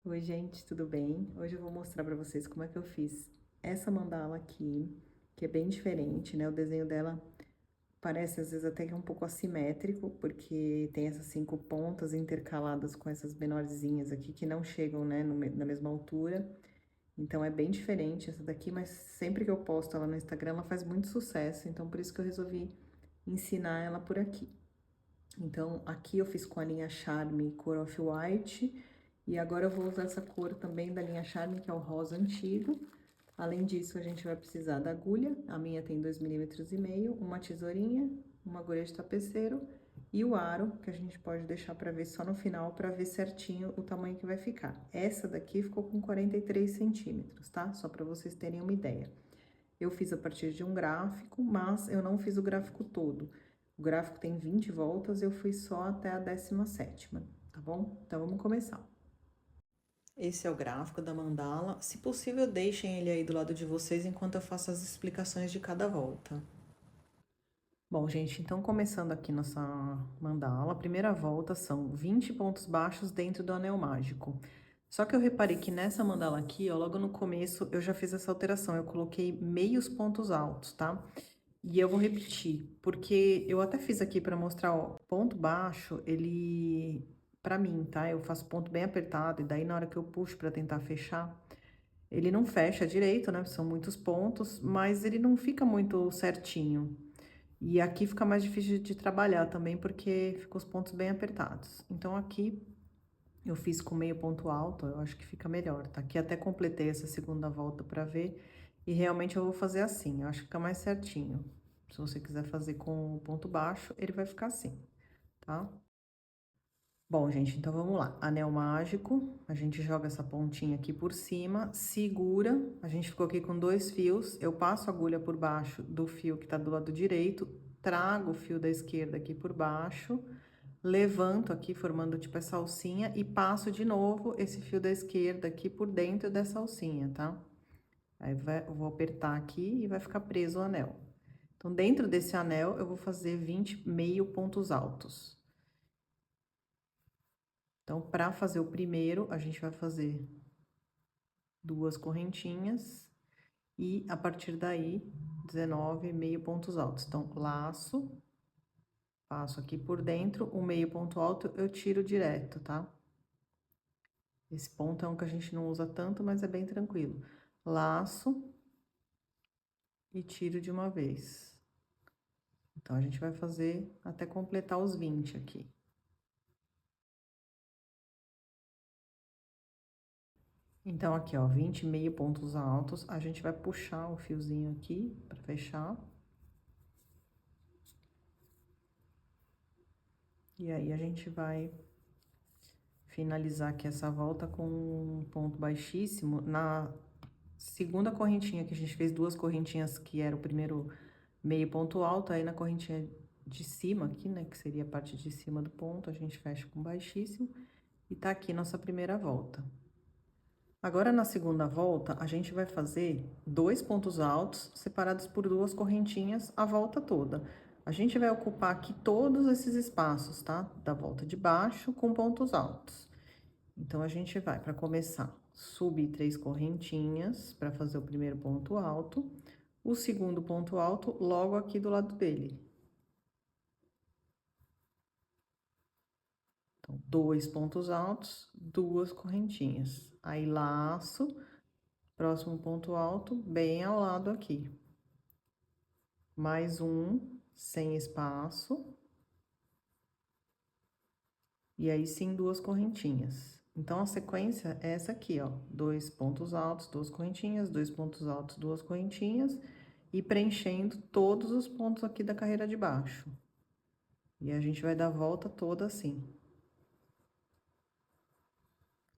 Oi, gente, tudo bem? Hoje eu vou mostrar pra vocês como é que eu fiz essa mandala aqui, que é bem diferente, né? O desenho dela parece às vezes até que é um pouco assimétrico, porque tem essas 5 pontas intercaladas com essas menorzinhas aqui que não chegam, né, na mesma altura. Então é bem diferente essa daqui, mas sempre que eu posto ela no Instagram, ela faz muito sucesso, então por isso que eu resolvi ensinar ela por aqui. Então, aqui eu fiz com a linha Charme cor Off-White, e agora eu vou usar essa cor também da linha Charme, que é o rosa antigo. Além disso, a gente vai precisar da agulha, a minha tem 2,5 mm, uma tesourinha, uma agulha de tapeceiro e o aro, que a gente pode deixar para ver só no final, para ver certinho o tamanho que vai ficar. Essa daqui ficou com 43 centímetros, tá? Só para vocês terem uma ideia. Eu fiz a partir de um gráfico, mas eu não fiz o gráfico todo. O gráfico tem 20 voltas, eu fui só até a 17ª, tá bom? Então, vamos começar. Esse é o gráfico da mandala. Se possível, deixem ele aí do lado de vocês enquanto eu faço as explicações de cada volta. Bom, gente, então começando aqui nossa mandala, a primeira volta são 20 pontos baixos dentro do anel mágico. Só que eu reparei que nessa mandala aqui, ó, logo no começo, eu já fiz essa alteração, eu coloquei meios pontos altos, tá? E eu vou repetir, porque eu até fiz aqui para mostrar, ó, ponto baixo, ele, para mim, tá? Eu faço ponto bem apertado, e daí na hora que eu puxo para tentar fechar, ele não fecha direito, né? São muitos pontos, mas ele não fica muito certinho. E aqui fica mais difícil de trabalhar também, porque ficam os pontos bem apertados. Então, aqui eu fiz com meio ponto alto, eu acho que fica melhor, tá? Aqui até completei essa segunda volta pra ver, e realmente eu vou fazer assim, eu acho que fica mais certinho. Se você quiser fazer com o ponto baixo, ele vai ficar assim, tá? Bom, gente, então vamos lá. Anel mágico, a gente joga essa pontinha aqui por cima, segura, a gente ficou aqui com 2 fios, eu passo a agulha por baixo do fio que tá do lado direito, trago o fio da esquerda aqui por baixo, levanto aqui, formando tipo essa alcinha, e passo de novo esse fio da esquerda aqui por dentro dessa alcinha, tá? Aí eu vou apertar aqui e vai ficar preso o anel. Então, dentro desse anel, eu vou fazer 20 meio pontos altos. Então, para fazer o primeiro, a gente vai fazer 2 correntinhas e, a partir daí, 19 meio pontos altos. Então, laço, passo aqui por dentro, o meio ponto alto eu tiro direto, tá? Esse ponto é um que a gente não usa tanto, mas é bem tranquilo. Laço e tiro de uma vez. Então, a gente vai fazer até completar os 20 aqui. Então, aqui, ó, 20 meio pontos altos, a gente vai puxar o fiozinho aqui pra fechar. E aí, a gente vai finalizar aqui essa volta com um ponto baixíssimo. Na segunda correntinha, que a gente fez 2 correntinhas, que era o primeiro meio ponto alto, aí na correntinha de cima aqui, né, que seria a parte de cima do ponto, a gente fecha com baixíssimo. E tá aqui nossa primeira volta. Agora, na segunda volta, a gente vai fazer 2 pontos altos separados por 2 correntinhas a volta toda. A gente vai ocupar aqui todos esses espaços, tá? Da volta de baixo com pontos altos. Então, a gente vai, para começar, subir 3 correntinhas para fazer o primeiro ponto alto. O segundo ponto alto logo aqui do lado dele. Então, 2 pontos altos, 2 correntinhas. Aí, laço. Próximo ponto alto, bem ao lado aqui. Mais um, sem espaço. E aí, sim, 2 correntinhas. Então, a sequência é essa aqui, ó. 2 pontos altos, 2 correntinhas, 2 pontos altos, 2 correntinhas. E preenchendo todos os pontos aqui da carreira de baixo. E a gente vai dar a volta toda assim.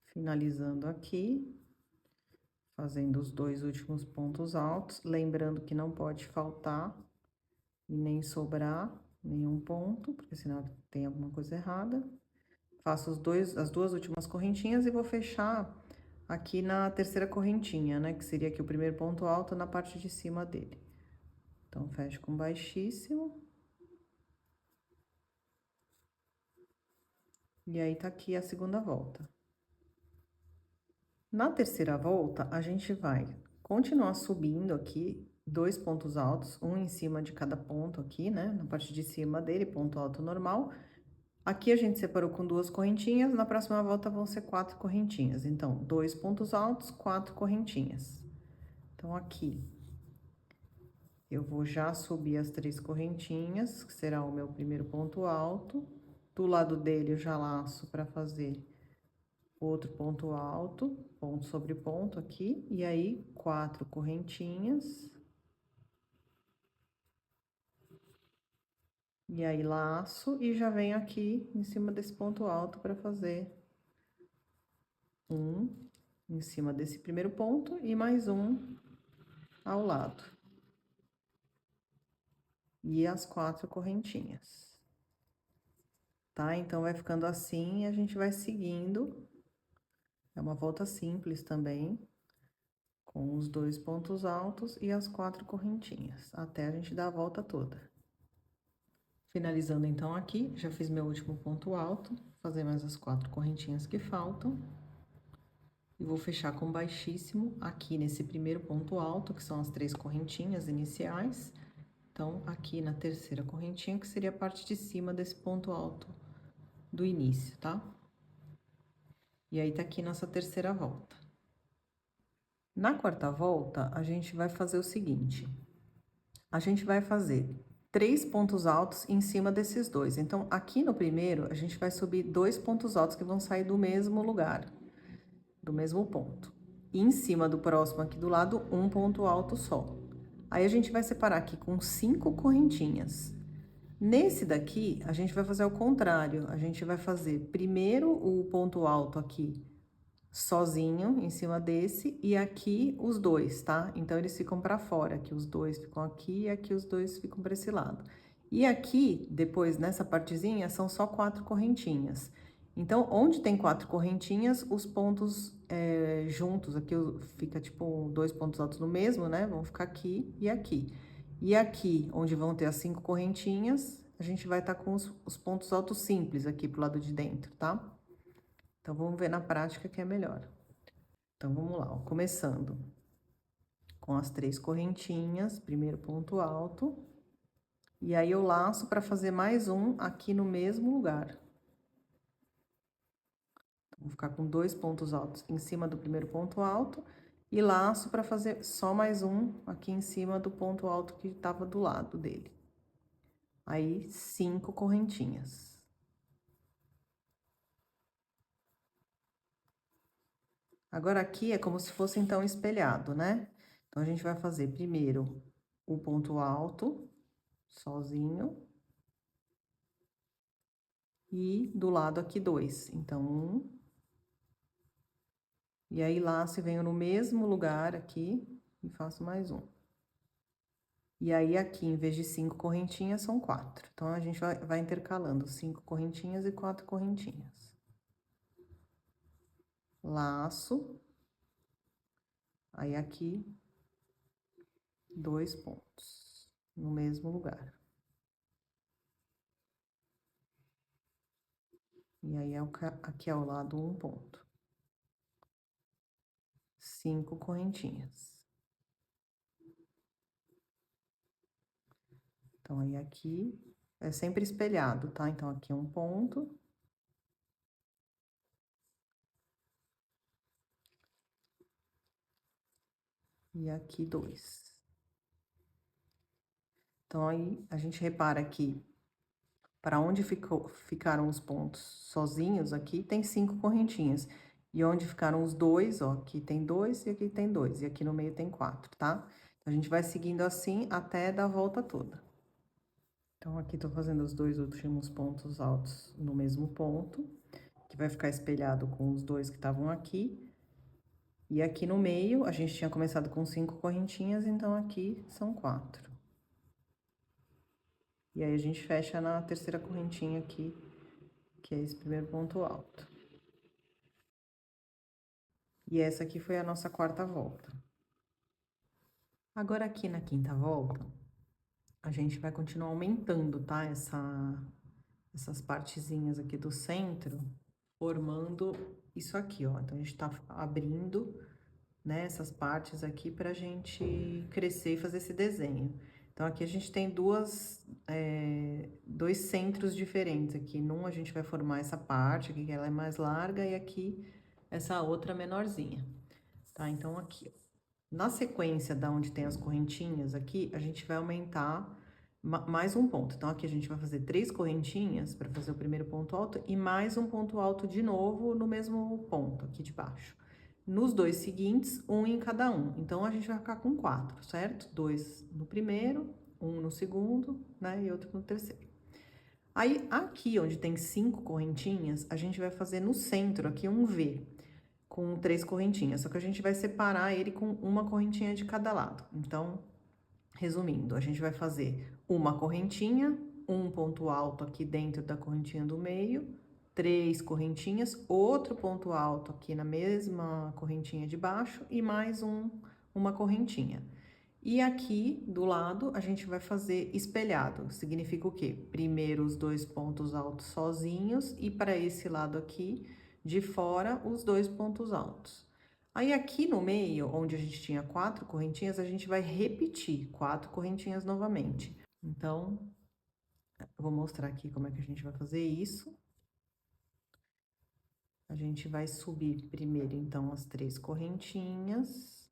Finalizando aqui. Fazendo os 2 últimos pontos altos. Lembrando que não pode faltar e nem sobrar nenhum ponto, porque senão tem alguma coisa errada. Faço as 2 últimas correntinhas e vou fechar aqui na terceira correntinha, né? Que seria aqui o primeiro ponto alto na parte de cima dele. Então, fecho com baixíssimo. E aí, tá aqui a segunda volta. Na terceira volta, a gente vai continuar subindo aqui 2 pontos altos, um em cima de cada ponto aqui, né? Na parte de cima dele, ponto alto normal. Aqui a gente separou com 2 correntinhas, na próxima volta vão ser 4 correntinhas. Então, 2 pontos altos, 4 correntinhas. Então, aqui, eu vou já subir as 3 correntinhas, que será o meu primeiro ponto alto. Do lado dele, eu já laço para fazer outro ponto alto, ponto sobre ponto aqui, e aí 4 correntinhas. E aí laço e já venho aqui em cima desse ponto alto para fazer um em cima desse primeiro ponto e mais um ao lado. E as 4 correntinhas. Tá? Então, vai ficando assim e a gente vai seguindo. É uma volta simples também, com os 2 pontos altos e as 4 correntinhas, até a gente dar a volta toda. Finalizando então aqui, já fiz meu último ponto alto, fazer mais as 4 correntinhas que faltam. E vou fechar com baixíssimo aqui nesse primeiro ponto alto, que são as 3 correntinhas iniciais. Então, aqui na terceira correntinha, que seria a parte de cima desse ponto alto do início, tá? E aí, tá aqui nossa terceira volta. Na quarta volta, a gente vai fazer o seguinte. A gente vai fazer 3 pontos altos em cima desses dois. Então, aqui no primeiro, a gente vai subir 2 pontos altos que vão sair do mesmo lugar, do mesmo ponto. E em cima do próximo aqui do lado, um ponto alto só. Aí, a gente vai separar aqui com 5 correntinhas. Nesse daqui, a gente vai fazer ao contrário. A gente vai fazer primeiro o ponto alto aqui sozinho, em cima desse, e aqui os dois, tá? Então, eles ficam pra fora, aqui os dois ficam aqui e aqui os dois ficam pra esse lado. E aqui, depois, nessa partezinha, são só 4 correntinhas. Então, onde tem 4 correntinhas, os pontos juntos, aqui fica tipo 2 pontos altos no mesmo, né? Vão ficar aqui e aqui. E aqui, onde vão ter as 5 correntinhas, a gente vai estar com os pontos altos simples aqui pro lado de dentro, tá? Então, vamos ver na prática que é melhor. Então, vamos lá, ó. Começando com as 3 correntinhas, primeiro ponto alto. E aí, eu laço para fazer mais um aqui no mesmo lugar. Então, vou ficar com 2 pontos altos em cima do primeiro ponto alto. E laço para fazer só mais um aqui em cima do ponto alto que estava do lado dele. Aí, 5 correntinhas. Agora, aqui é como se fosse, então, espelhado, né? Então, a gente vai fazer primeiro o ponto alto, sozinho. E do lado aqui 2. Então, 1. E aí, laço e venho no mesmo lugar aqui e faço mais um. E aí, aqui, em vez de 5 correntinhas, são 4. Então, a gente vai intercalando 5 correntinhas e 4 correntinhas. Laço. Aí, aqui, 2 pontos no mesmo lugar. E aí, aqui ao lado, 1 ponto. 5 correntinhas. Então, aí, aqui, é sempre espelhado, tá? Então, aqui 1 ponto. E aqui 2. Então, aí, a gente repara aqui, para onde ficaram os pontos sozinhos, aqui tem 5 correntinhas. E onde ficaram os dois, ó, aqui tem 2 e aqui tem 2. E aqui no meio tem 4, tá? Então, a gente vai seguindo assim até dar a volta toda. Então, aqui tô fazendo os 2 últimos pontos altos no mesmo ponto, que vai ficar espelhado com os 2 que estavam aqui. E aqui no meio, a gente tinha começado com 5 correntinhas, então aqui são 4. E aí, a gente fecha na terceira correntinha aqui, que é esse primeiro ponto alto. E essa aqui foi a nossa quarta volta. Agora, aqui na quinta volta, a gente vai continuar aumentando, tá? Essas partezinhas aqui do centro, formando isso aqui, ó. Então, a gente tá abrindo, né, essas partes aqui pra gente crescer e fazer esse desenho. Então, aqui a gente tem dois centros diferentes aqui. Num a gente vai formar essa parte aqui, que ela é mais larga, e aqui essa outra menorzinha, tá? Então, aqui, ó. Na sequência da onde tem as correntinhas aqui, a gente vai aumentar mais um ponto. Então, aqui a gente vai fazer 3 correntinhas para fazer o primeiro ponto alto e mais um ponto alto de novo no mesmo ponto aqui de baixo. Nos dois seguintes, um em cada um. Então, a gente vai ficar com 4, certo? 2 no primeiro, um no segundo, né? E outro no terceiro. Aí, aqui onde tem 5 correntinhas, a gente vai fazer no centro aqui um V com 3 correntinhas, só que a gente vai separar ele com uma correntinha de cada lado. Então, resumindo, a gente vai fazer uma correntinha, um ponto alto aqui dentro da correntinha do meio, 3 correntinhas, outro ponto alto aqui na mesma correntinha de baixo e mais uma correntinha. E aqui do lado a gente vai fazer espelhado, significa o quê? Primeiro os 2 pontos altos sozinhos e para esse lado aqui de fora os 2 pontos altos. Aí aqui no meio, onde a gente tinha 4 correntinhas, a gente vai repetir 4 correntinhas novamente. Então, eu vou mostrar aqui como é que a gente vai fazer isso. A gente vai subir primeiro, então, as 3 correntinhas.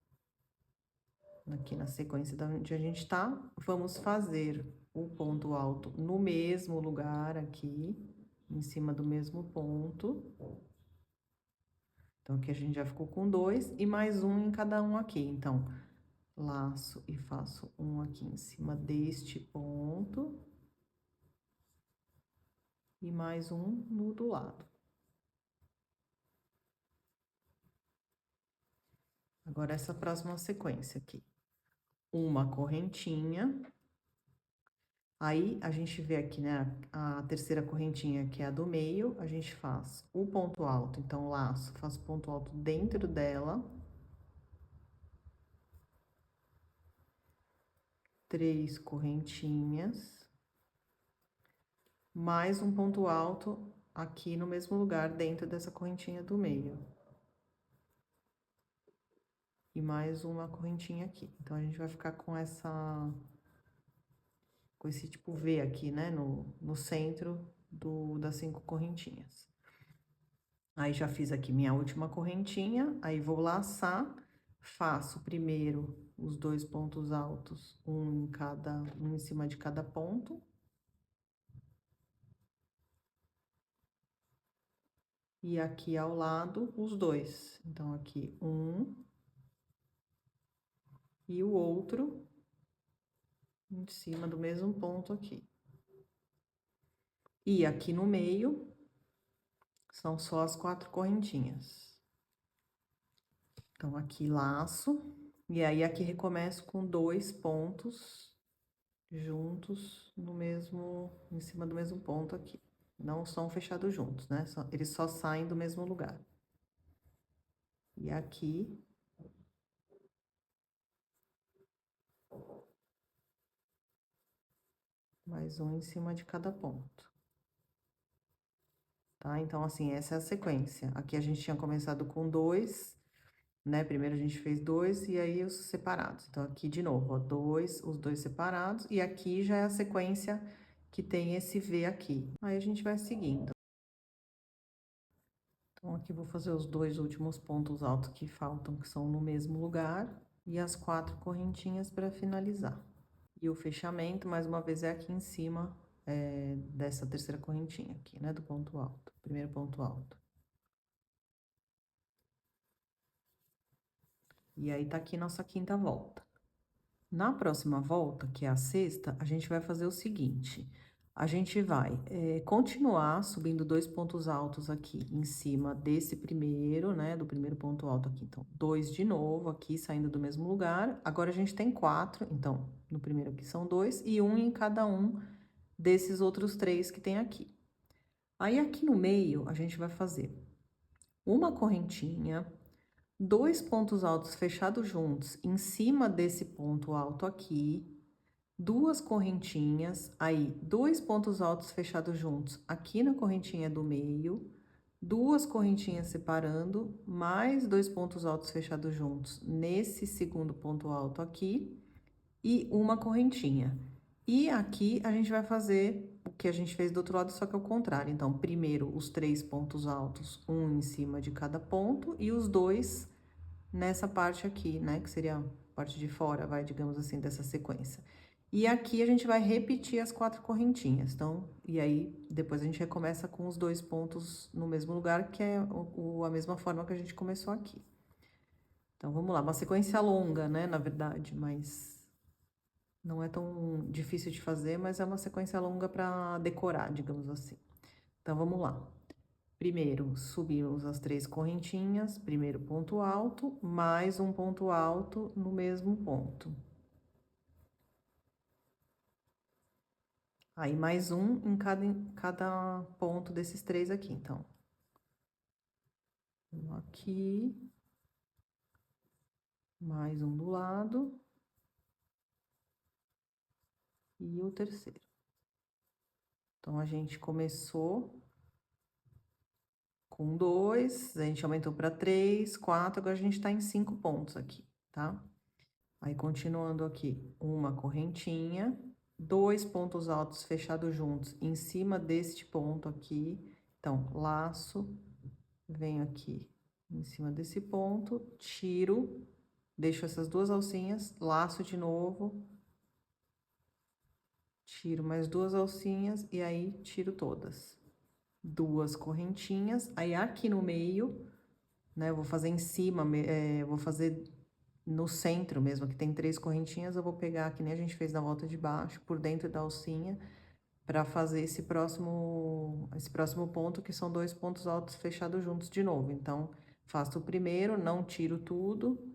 Aqui na sequência da onde a gente tá, vamos fazer o ponto alto no mesmo lugar aqui, em cima do mesmo ponto. Então, aqui a gente já ficou com 2 e mais um em cada um aqui. Então, laço e faço um aqui em cima deste ponto. E mais um no do lado. Agora, essa próxima sequência aqui. Uma correntinha. Aí, a gente vê aqui, né, a terceira correntinha, que é a do meio, a gente faz o ponto alto. Então, laço, faço ponto alto dentro dela. 3 correntinhas. Mais um ponto alto aqui no mesmo lugar, dentro dessa correntinha do meio. E mais uma correntinha aqui. Então, a gente vai ficar com esse tipo V aqui, né, no centro das 5 correntinhas. Aí, já fiz aqui minha última correntinha, aí vou laçar, faço primeiro os 2 pontos altos, um em cima de cada ponto. E aqui ao lado, os 2. Então, aqui um e o outro em cima do mesmo ponto aqui. E aqui no meio, são só as 4 correntinhas. Então, aqui laço, e aí aqui recomeço com 2 pontos juntos em cima do mesmo ponto aqui. Não são fechados juntos, né? Eles só saem do mesmo lugar. E aqui... mais um em cima de cada ponto. Tá? Então, assim, essa é a sequência. Aqui a gente tinha começado com 2, né? Primeiro a gente fez 2 e aí os separados. Então, aqui de novo, ó, os 2 separados, e aqui já é a sequência que tem esse V aqui. Aí a gente vai seguindo. Então, aqui vou fazer os 2 últimos pontos altos que faltam, que são no mesmo lugar, e as 4 correntinhas para finalizar. E o fechamento, mais uma vez, é aqui em cima dessa terceira correntinha aqui, né, do ponto alto, primeiro ponto alto. E aí, tá aqui nossa quinta volta. Na próxima volta, que é a sexta, a gente vai fazer o seguinte: a gente vai continuar subindo 2 pontos altos aqui em cima desse primeiro, né, do primeiro ponto alto aqui. Então, 2 de novo aqui, saindo do mesmo lugar. Agora, a gente tem 4, então, no primeiro aqui são 2 e um em cada um desses outros 3 que tem aqui. Aí, aqui no meio, a gente vai fazer uma correntinha, 2 pontos altos fechados juntos em cima desse ponto alto aqui, 2 correntinhas, aí 2 pontos altos fechados juntos aqui na correntinha do meio, duas correntinhas separando, mais 2 pontos altos fechados juntos nesse segundo ponto alto aqui, e uma correntinha. E aqui a gente vai fazer o que a gente fez do outro lado, só que ao contrário. Então, primeiro os 3 pontos altos, um em cima de cada ponto, e os dois nessa parte aqui, né? Que seria a parte de fora, vai, digamos assim, dessa sequência. E aqui a gente vai repetir as 4 correntinhas. Então, e aí depois a gente recomeça com os 2 pontos no mesmo lugar, que é a mesma forma que a gente começou aqui. Então, vamos lá. Uma sequência longa, né? Na verdade, mas não é tão difícil de fazer, mas é uma sequência longa para decorar, digamos assim. Então, vamos lá. Primeiro, subimos as 3 correntinhas, primeiro ponto alto, mais um ponto alto no mesmo ponto. Aí, mais um em cada ponto desses 3 aqui, então. Um aqui, mais um do lado, e o terceiro. Então, a gente começou com 2, a gente aumentou para 3, 4, agora a gente tá em 5 pontos aqui, tá? Aí, continuando aqui, uma correntinha, 2 pontos altos fechados juntos em cima deste ponto aqui. Então, laço, venho aqui em cima desse ponto, tiro, deixo essas 2 alcinhas, laço de novo, tiro mais 2 alcinhas e aí tiro todas. 2 correntinhas, aí aqui no meio, né, eu vou fazer em cima, vou fazer no centro mesmo, que tem 3 correntinhas, eu vou pegar, que nem a gente fez na volta de baixo, por dentro da alcinha, para fazer esse próximo ponto, que são 2 pontos altos fechados juntos de novo. Então, faço o primeiro, não tiro tudo,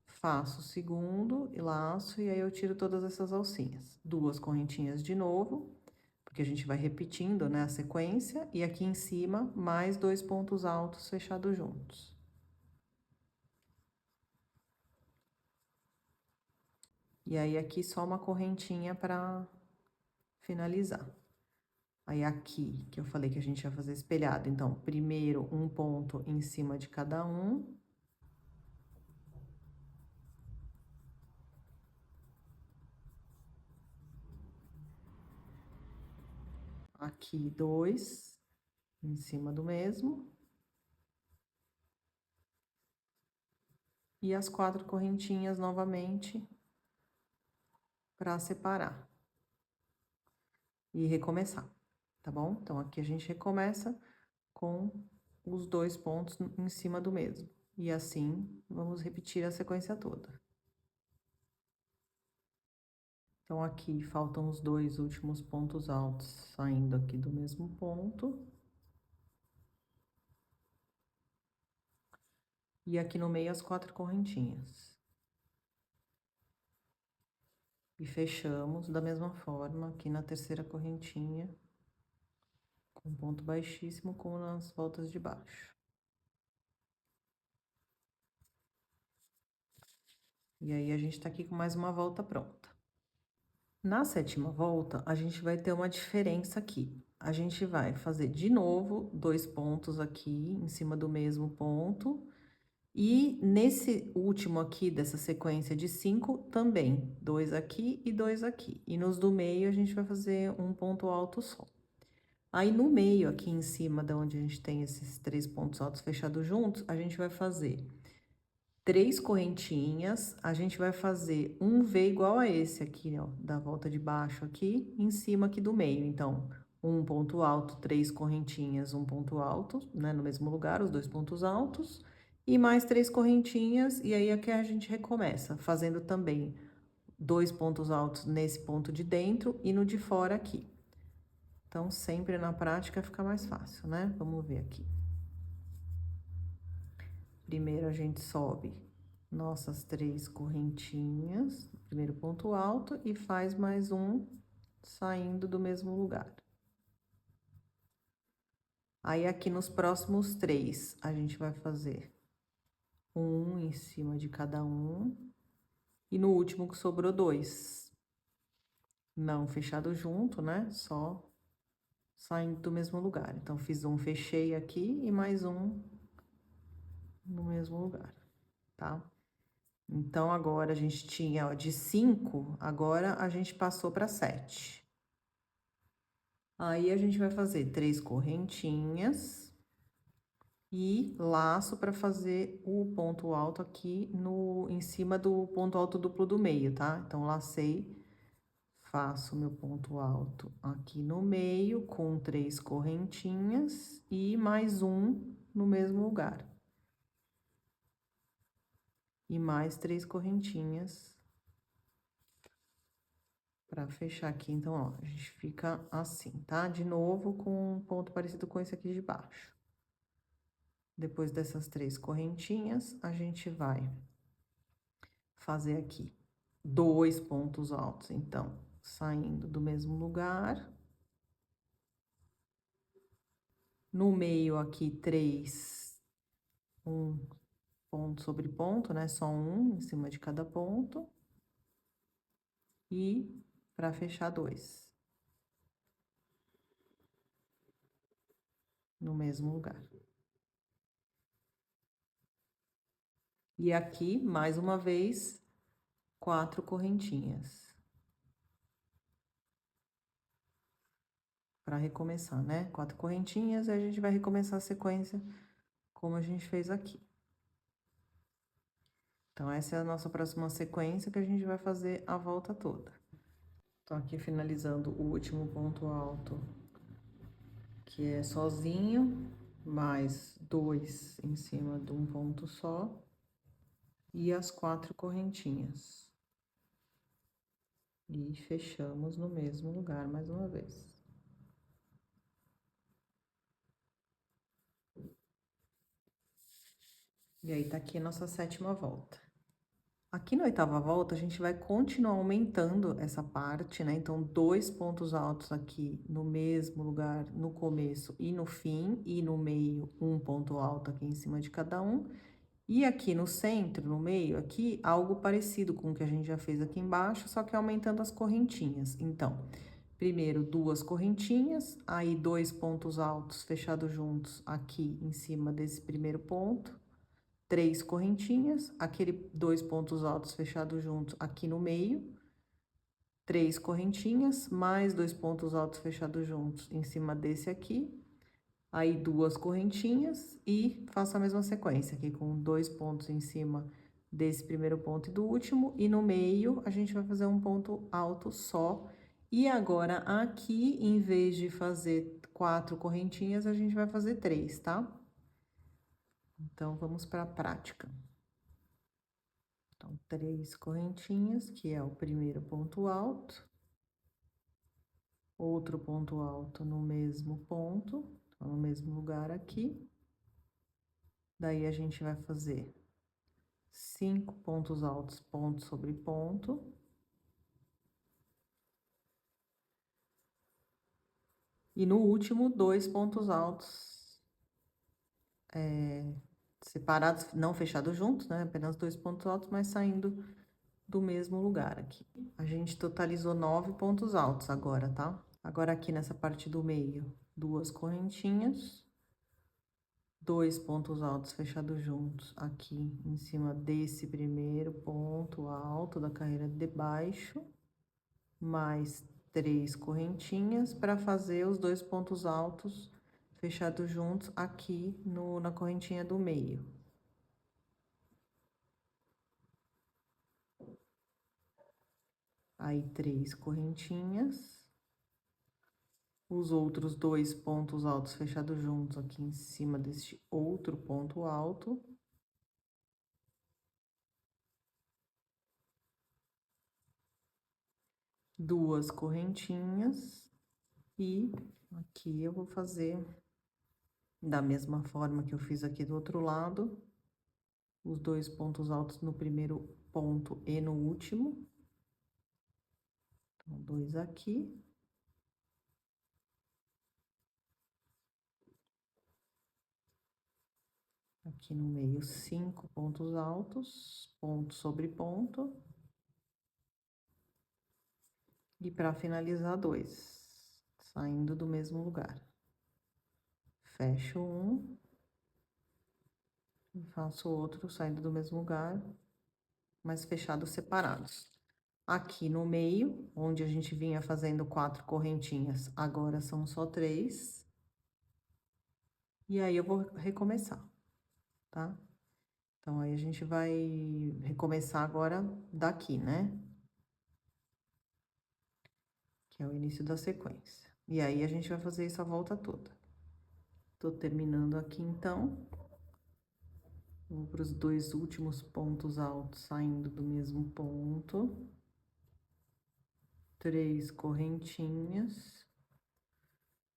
faço o segundo, e laço, e aí eu tiro todas essas alcinhas. 2 correntinhas de novo, porque a gente vai repetindo, né, a sequência, e aqui em cima, mais 2 pontos altos fechados juntos. E aí, aqui só uma correntinha para finalizar. Aí, aqui, que eu falei que a gente ia fazer espelhado. Então, primeiro um ponto em cima de cada um. Aqui, 2 em cima do mesmo. E as 4 correntinhas novamente para separar. E recomeçar, tá bom? Então, aqui a gente recomeça com os 2 pontos em cima do mesmo. E assim, vamos repetir a sequência toda. Então, aqui faltam os 2 últimos pontos altos saindo aqui do mesmo ponto. E aqui no meio as 4 correntinhas. E fechamos da mesma forma aqui na terceira correntinha, com ponto baixíssimo, como nas voltas de baixo. E aí, a gente tá aqui com mais uma volta pronta. Na 7ª volta, a gente vai ter uma diferença aqui. A gente vai fazer de novo 2 pontos aqui em cima do mesmo ponto. E nesse último aqui, dessa sequência de 5, também 2 aqui e 2 aqui. E nos do meio, a gente vai fazer um ponto alto só. Aí, no meio, aqui em cima, da onde a gente tem esses 3 pontos altos fechados juntos, a gente vai fazer 3 correntinhas, a gente vai fazer um V igual a esse aqui, ó, da volta de baixo aqui, em cima aqui do meio. Então, um ponto alto, 3 correntinhas, um ponto alto, né, no mesmo lugar, os 2 pontos altos, e mais 3 correntinhas, e aí aqui a gente recomeça, fazendo também 2 pontos altos nesse ponto de dentro e no de fora aqui. Então, sempre na prática fica mais fácil, né? Vamos ver aqui. Primeiro, a gente sobe nossas 3 correntinhas, primeiro ponto alto, e faz mais um saindo do mesmo lugar. Aí, aqui nos próximos 3, a gente vai fazer um em cima de cada um, e no último que sobrou 2. Não fechado junto, né? Só saindo do mesmo lugar. Então, fiz um, fechei aqui e mais um no mesmo lugar, tá? Então, agora a gente tinha, ó, de 5, agora a gente passou para 7. Aí, a gente vai fazer 3 correntinhas e laço para fazer o ponto alto aqui em cima do ponto alto duplo do meio, tá? Então, lacei, faço meu ponto alto aqui no meio com 3 correntinhas e mais um no mesmo lugar. E mais 3 correntinhas para fechar aqui. Então, ó, a gente fica assim, tá? De novo, com um ponto parecido com esse aqui de baixo. Depois dessas 3 correntinhas, a gente vai fazer aqui 2 pontos altos. Então, saindo do mesmo lugar. No meio aqui, 3, um ponto sobre ponto, né? Só um em cima de cada ponto. E para fechar 2. No mesmo lugar. E aqui, mais uma vez, 4 correntinhas. Para recomeçar, né? 4 correntinhas, e a gente vai recomeçar a sequência como a gente fez aqui. Então, essa é a nossa próxima sequência que a gente vai fazer a volta toda. Tô aqui finalizando o último ponto alto, que é sozinho, mais 2 em cima de um ponto só, e as 4 correntinhas. E fechamos no mesmo lugar mais uma vez. E aí, tá aqui a nossa 7ª volta. Aqui na 8ª volta, a gente vai continuar aumentando essa parte, né? Então, 2 pontos altos aqui no mesmo lugar, no começo e no fim, e no meio, um ponto alto aqui em cima de cada um. E aqui no centro, no meio, aqui, algo parecido com o que a gente já fez aqui embaixo, só que aumentando as correntinhas. Então, primeiro 2 correntinhas, aí 2 pontos altos fechados juntos aqui em cima desse primeiro ponto. 3 correntinhas, aquele 2 pontos altos fechados juntos aqui no meio. 3 correntinhas, mais 2 pontos altos fechados juntos em cima desse aqui. Aí, 2 correntinhas e faço a mesma sequência aqui com 2 pontos em cima desse primeiro ponto e do último. E no meio, a gente vai fazer um ponto alto só. E agora, aqui, em vez de fazer 4 correntinhas, a gente vai fazer 3, tá? Então, vamos para a prática. Então, 3 correntinhas, que é o primeiro ponto alto. Outro ponto alto no mesmo ponto, no mesmo lugar aqui. Daí, a gente vai fazer 5 pontos altos, ponto sobre ponto. E no último, 2 pontos altos separados, não fechados juntos, né? Apenas 2 pontos altos, mas saindo do mesmo lugar aqui. A gente totalizou 9 pontos altos agora, tá? Agora, aqui nessa parte do meio, 2 correntinhas. 2 pontos altos fechados juntos aqui em cima desse primeiro ponto alto da carreira de baixo, mais 3 correntinhas para fazer os 2 pontos altos fechados juntos aqui na correntinha do meio. Aí, 3 correntinhas. Os outros 2 pontos altos fechados juntos aqui em cima deste outro ponto alto. Duas correntinhas. E aqui eu vou fazer da mesma forma que eu fiz aqui do outro lado, os 2 pontos altos no primeiro ponto e no último. Então, 2 aqui. Aqui no meio, 5 pontos altos, ponto sobre ponto. E para finalizar, 2. saindo do mesmo lugar. Fecho um, e faço outro saindo do mesmo lugar, mas fechados separados. Aqui no meio, onde a gente vinha fazendo 4 correntinhas, agora são só 3. E aí, eu vou recomeçar, tá? Então, aí a gente vai recomeçar agora daqui, né? Que é o início da sequência. E aí, a gente vai fazer isso a volta toda. Tô terminando aqui, então. Vou para os 2 últimos pontos altos saindo do mesmo ponto. 3 correntinhas.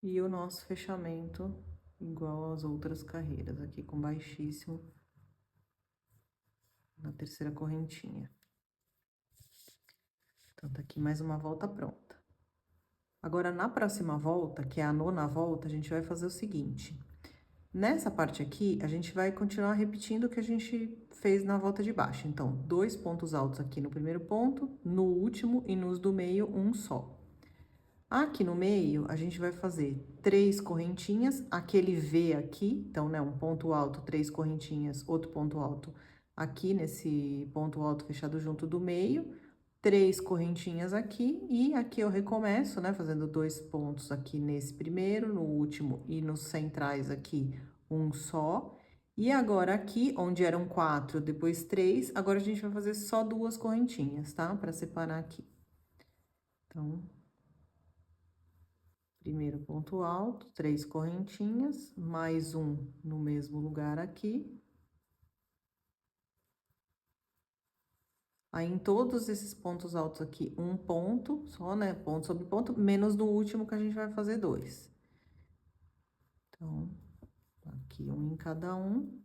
E o nosso fechamento igual às outras carreiras, aqui com baixíssimo na terceira correntinha. Então, tá aqui mais uma volta pronta. Agora, na próxima volta, que é a 9ª volta, a gente vai fazer o seguinte. Nessa parte aqui, a gente vai continuar repetindo o que a gente fez na volta de baixo. Então, 2 pontos altos aqui no primeiro ponto, no último e nos do meio, um só. Aqui no meio, a gente vai fazer 3 correntinhas, aquele V aqui, então, né, um ponto alto, 3 correntinhas, outro ponto alto aqui nesse ponto alto fechado junto do meio, 3 correntinhas aqui, e aqui eu recomeço, né, fazendo 2 pontos aqui nesse primeiro, no último e nos centrais aqui, um só. E agora aqui, onde eram 4, depois 3, agora a gente vai fazer só 2 correntinhas, tá? Pra separar aqui. Então, primeiro ponto alto, 3 correntinhas, mais um no mesmo lugar aqui. Aí, em todos esses pontos altos aqui, um ponto só, né? Ponto sobre ponto, menos no último que a gente vai fazer 2. Então, aqui um em cada um.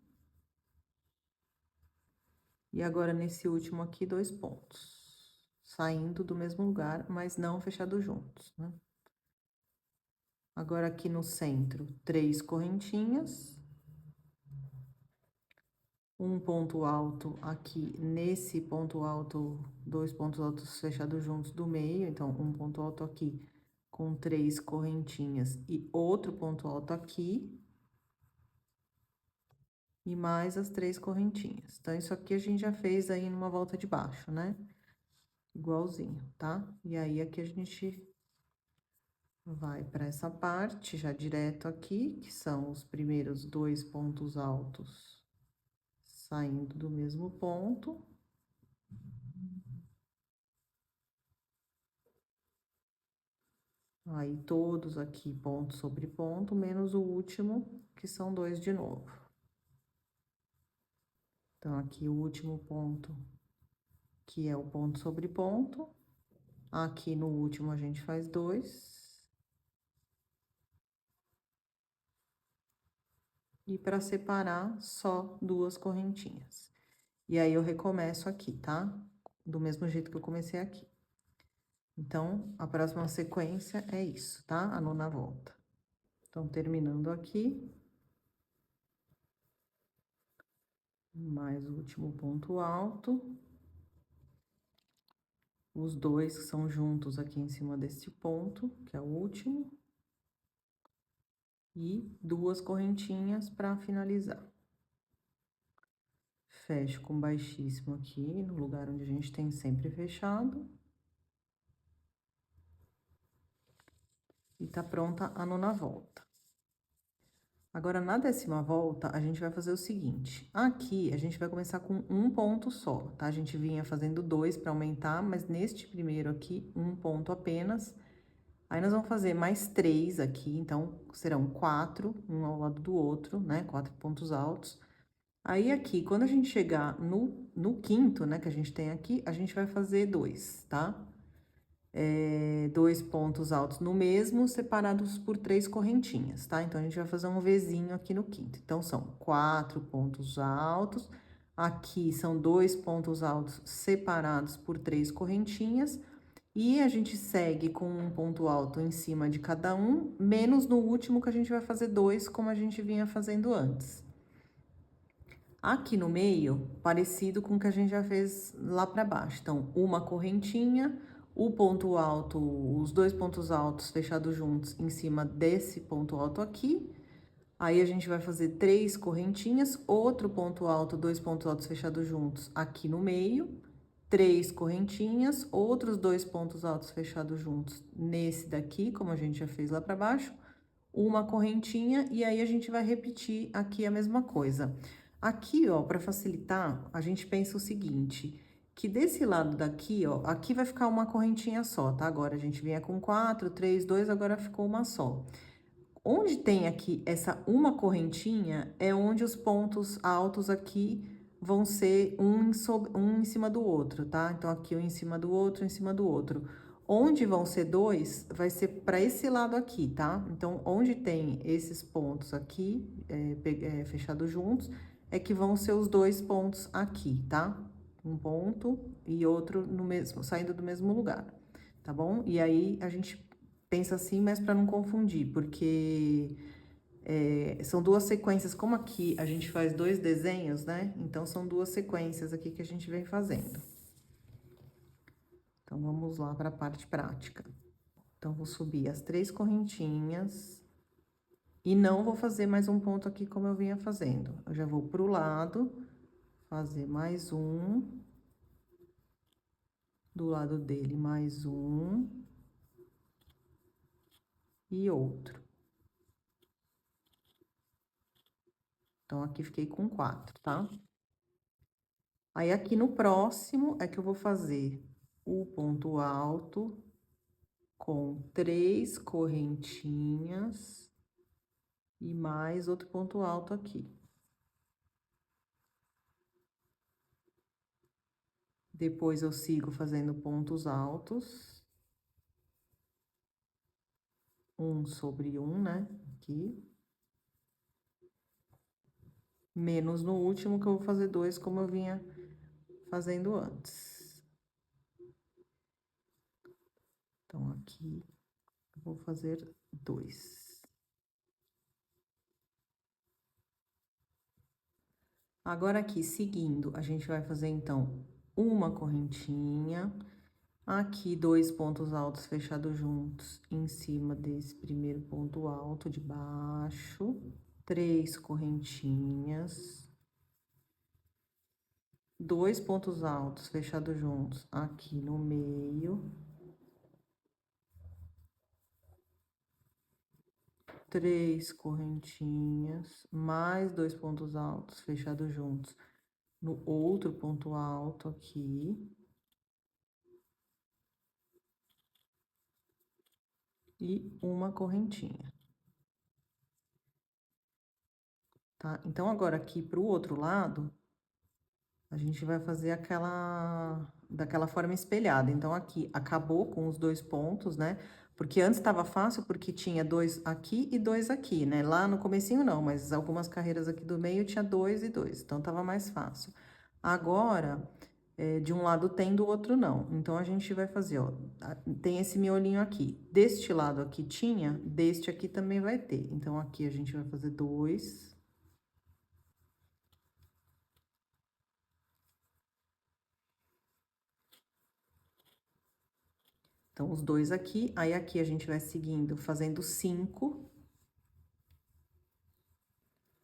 E agora, nesse último aqui, 2 pontos. Saindo do mesmo lugar, mas não fechados juntos, né? Agora, aqui no centro, 3 correntinhas. Um ponto alto aqui, nesse ponto alto, 2 pontos altos fechados juntos do meio. Então, um ponto alto aqui com 3 correntinhas e outro ponto alto aqui. E mais as 3 correntinhas. Então, isso aqui a gente já fez aí numa volta de baixo, né? Igualzinho, tá? E aí, aqui a gente vai para essa parte já direto aqui, que são os primeiros 2 pontos altos saindo do mesmo ponto. Aí, todos aqui, ponto sobre ponto, menos o último, que são 2 de novo. Então, aqui o último ponto, que é o ponto sobre ponto. Aqui no último, a gente faz 2. E para separar, só 2 correntinhas. E aí, eu recomeço aqui, tá? Do mesmo jeito que eu comecei aqui. Então, a próxima sequência é isso, tá? A 9ª volta. Então, terminando aqui. Mais o último ponto alto. Os 2 que são juntos aqui em cima deste ponto, que é o último. E 2 correntinhas para finalizar. Fecho com baixíssimo aqui, no lugar onde a gente tem sempre fechado. E tá pronta a 9ª volta. Agora, na 10ª volta, a gente vai fazer o seguinte. Aqui, a gente vai começar com um ponto só, tá? A gente vinha fazendo 2 para aumentar, mas neste primeiro aqui, um ponto apenas. Aí, nós vamos fazer mais 3 aqui, então, serão 4, um ao lado do outro, né? 4 pontos altos. Aí, aqui, quando a gente chegar no quinto, né, que a gente tem aqui, a gente vai fazer 2, tá? 2 pontos altos no mesmo, separados por 3 correntinhas, tá? Então, a gente vai fazer um Vzinho aqui no quinto. Então, são 4 pontos altos. Aqui são 2 pontos altos separados por 3 correntinhas. E a gente segue com um ponto alto em cima de cada um, menos no último que a gente vai fazer 2, como a gente vinha fazendo antes. Aqui no meio, parecido com o que a gente já fez lá para baixo. Então, uma correntinha, o ponto alto, os dois pontos altos fechados juntos em cima desse ponto alto aqui. Aí, a gente vai fazer 3 correntinhas, outro ponto alto, 2 pontos altos fechados juntos aqui no meio, 3 correntinhas, outros 2 pontos altos fechados juntos nesse daqui, como a gente já fez lá pra baixo, uma correntinha, e aí a gente vai repetir aqui a mesma coisa. Aqui, ó, pra facilitar, a gente pensa o seguinte, que desse lado daqui, ó, aqui vai ficar uma correntinha só, tá? Agora, a gente vinha com 4, 3, 2, agora ficou uma só. Onde tem aqui essa uma correntinha, é onde os pontos altos aqui vão ser um em cima do outro, tá? Então, aqui um em cima do outro, em cima do outro. Onde vão ser dois, vai ser para esse lado aqui, tá? Então, onde tem esses pontos aqui, fechados juntos, é que vão ser os dois pontos aqui, tá? Um ponto e outro no mesmo, saindo do mesmo lugar, tá bom? E aí, a gente pensa assim, mas para não confundir, porque são duas sequências, como aqui a gente faz 2 desenhos, né? Então, são 2 sequências aqui que a gente vem fazendo. Então, vamos lá para a parte prática. Então, vou subir as 3 correntinhas e não vou fazer mais um ponto aqui como eu vinha fazendo. Eu já vou pro lado, fazer mais um, do lado dele mais um e outro. Então, aqui fiquei com 4, tá? Aí, aqui no próximo é que eu vou fazer o ponto alto com 3 correntinhas e mais outro ponto alto aqui. Depois, eu sigo fazendo pontos altos. Um sobre um, né? Aqui. Menos no último, que eu vou fazer 2, como eu vinha fazendo antes. Então, aqui, eu vou fazer 2. Agora, aqui, seguindo, a gente vai fazer, então, uma correntinha. Aqui, 2 pontos altos fechados juntos em cima desse primeiro ponto alto de baixo. 3 correntinhas. 2 pontos altos fechados juntos aqui no meio. 3 correntinhas, mais 2 pontos altos fechados juntos no outro ponto alto aqui. E uma correntinha. Tá? Então, agora aqui pro outro lado, a gente vai fazer daquela forma espelhada. Então, aqui acabou com os 2 pontos, né? Porque antes estava fácil, porque tinha 2 aqui e 2 aqui, né? Lá no comecinho não, mas algumas carreiras aqui do meio tinha 2 e 2, então tava mais fácil. Agora, de um lado tem, do outro não. Então, a gente vai fazer, ó, tem esse miolinho aqui. Deste lado aqui tinha, deste aqui também vai ter. Então, aqui a gente vai fazer 2. Então, os 2 aqui, aí aqui a gente vai seguindo, fazendo 5.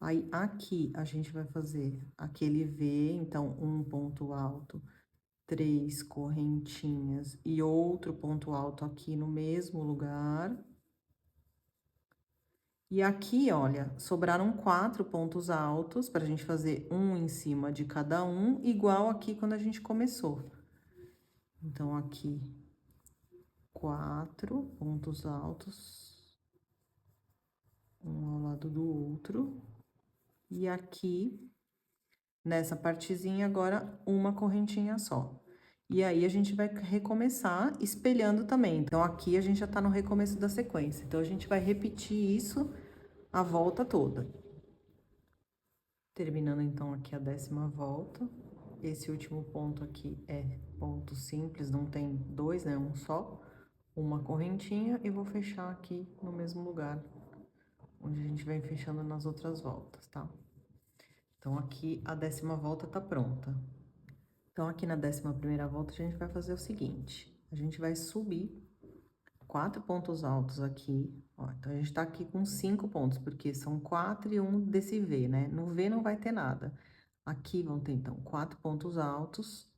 Aí, aqui a gente vai fazer aquele V, então, um ponto alto, 3 correntinhas e outro ponto alto aqui no mesmo lugar. E aqui, olha, sobraram 4 pontos altos pra gente fazer um em cima de cada um, igual aqui quando a gente começou. Então, aqui, 4 pontos altos, um ao lado do outro. E aqui, nessa partezinha, agora, uma correntinha só. E aí, a gente vai recomeçar espelhando também. Então, aqui a gente já tá no recomeço da sequência. Então, a gente vai repetir isso a volta toda. Terminando, então, aqui a 10ª volta. Esse último ponto aqui é ponto simples, não tem 2, né? Um só. Uma correntinha e vou fechar aqui no mesmo lugar, onde a gente vem fechando nas outras voltas, tá? Então, aqui a 10ª volta tá pronta. Então, aqui na 11ª volta, a gente vai fazer o seguinte. a gente vai subir 4 pontos altos aqui, ó. Então, a gente tá aqui com 5 pontos, porque são 4 e 1 desse V, né? No V não vai ter nada. Aqui vão ter, então, 4 pontos altos.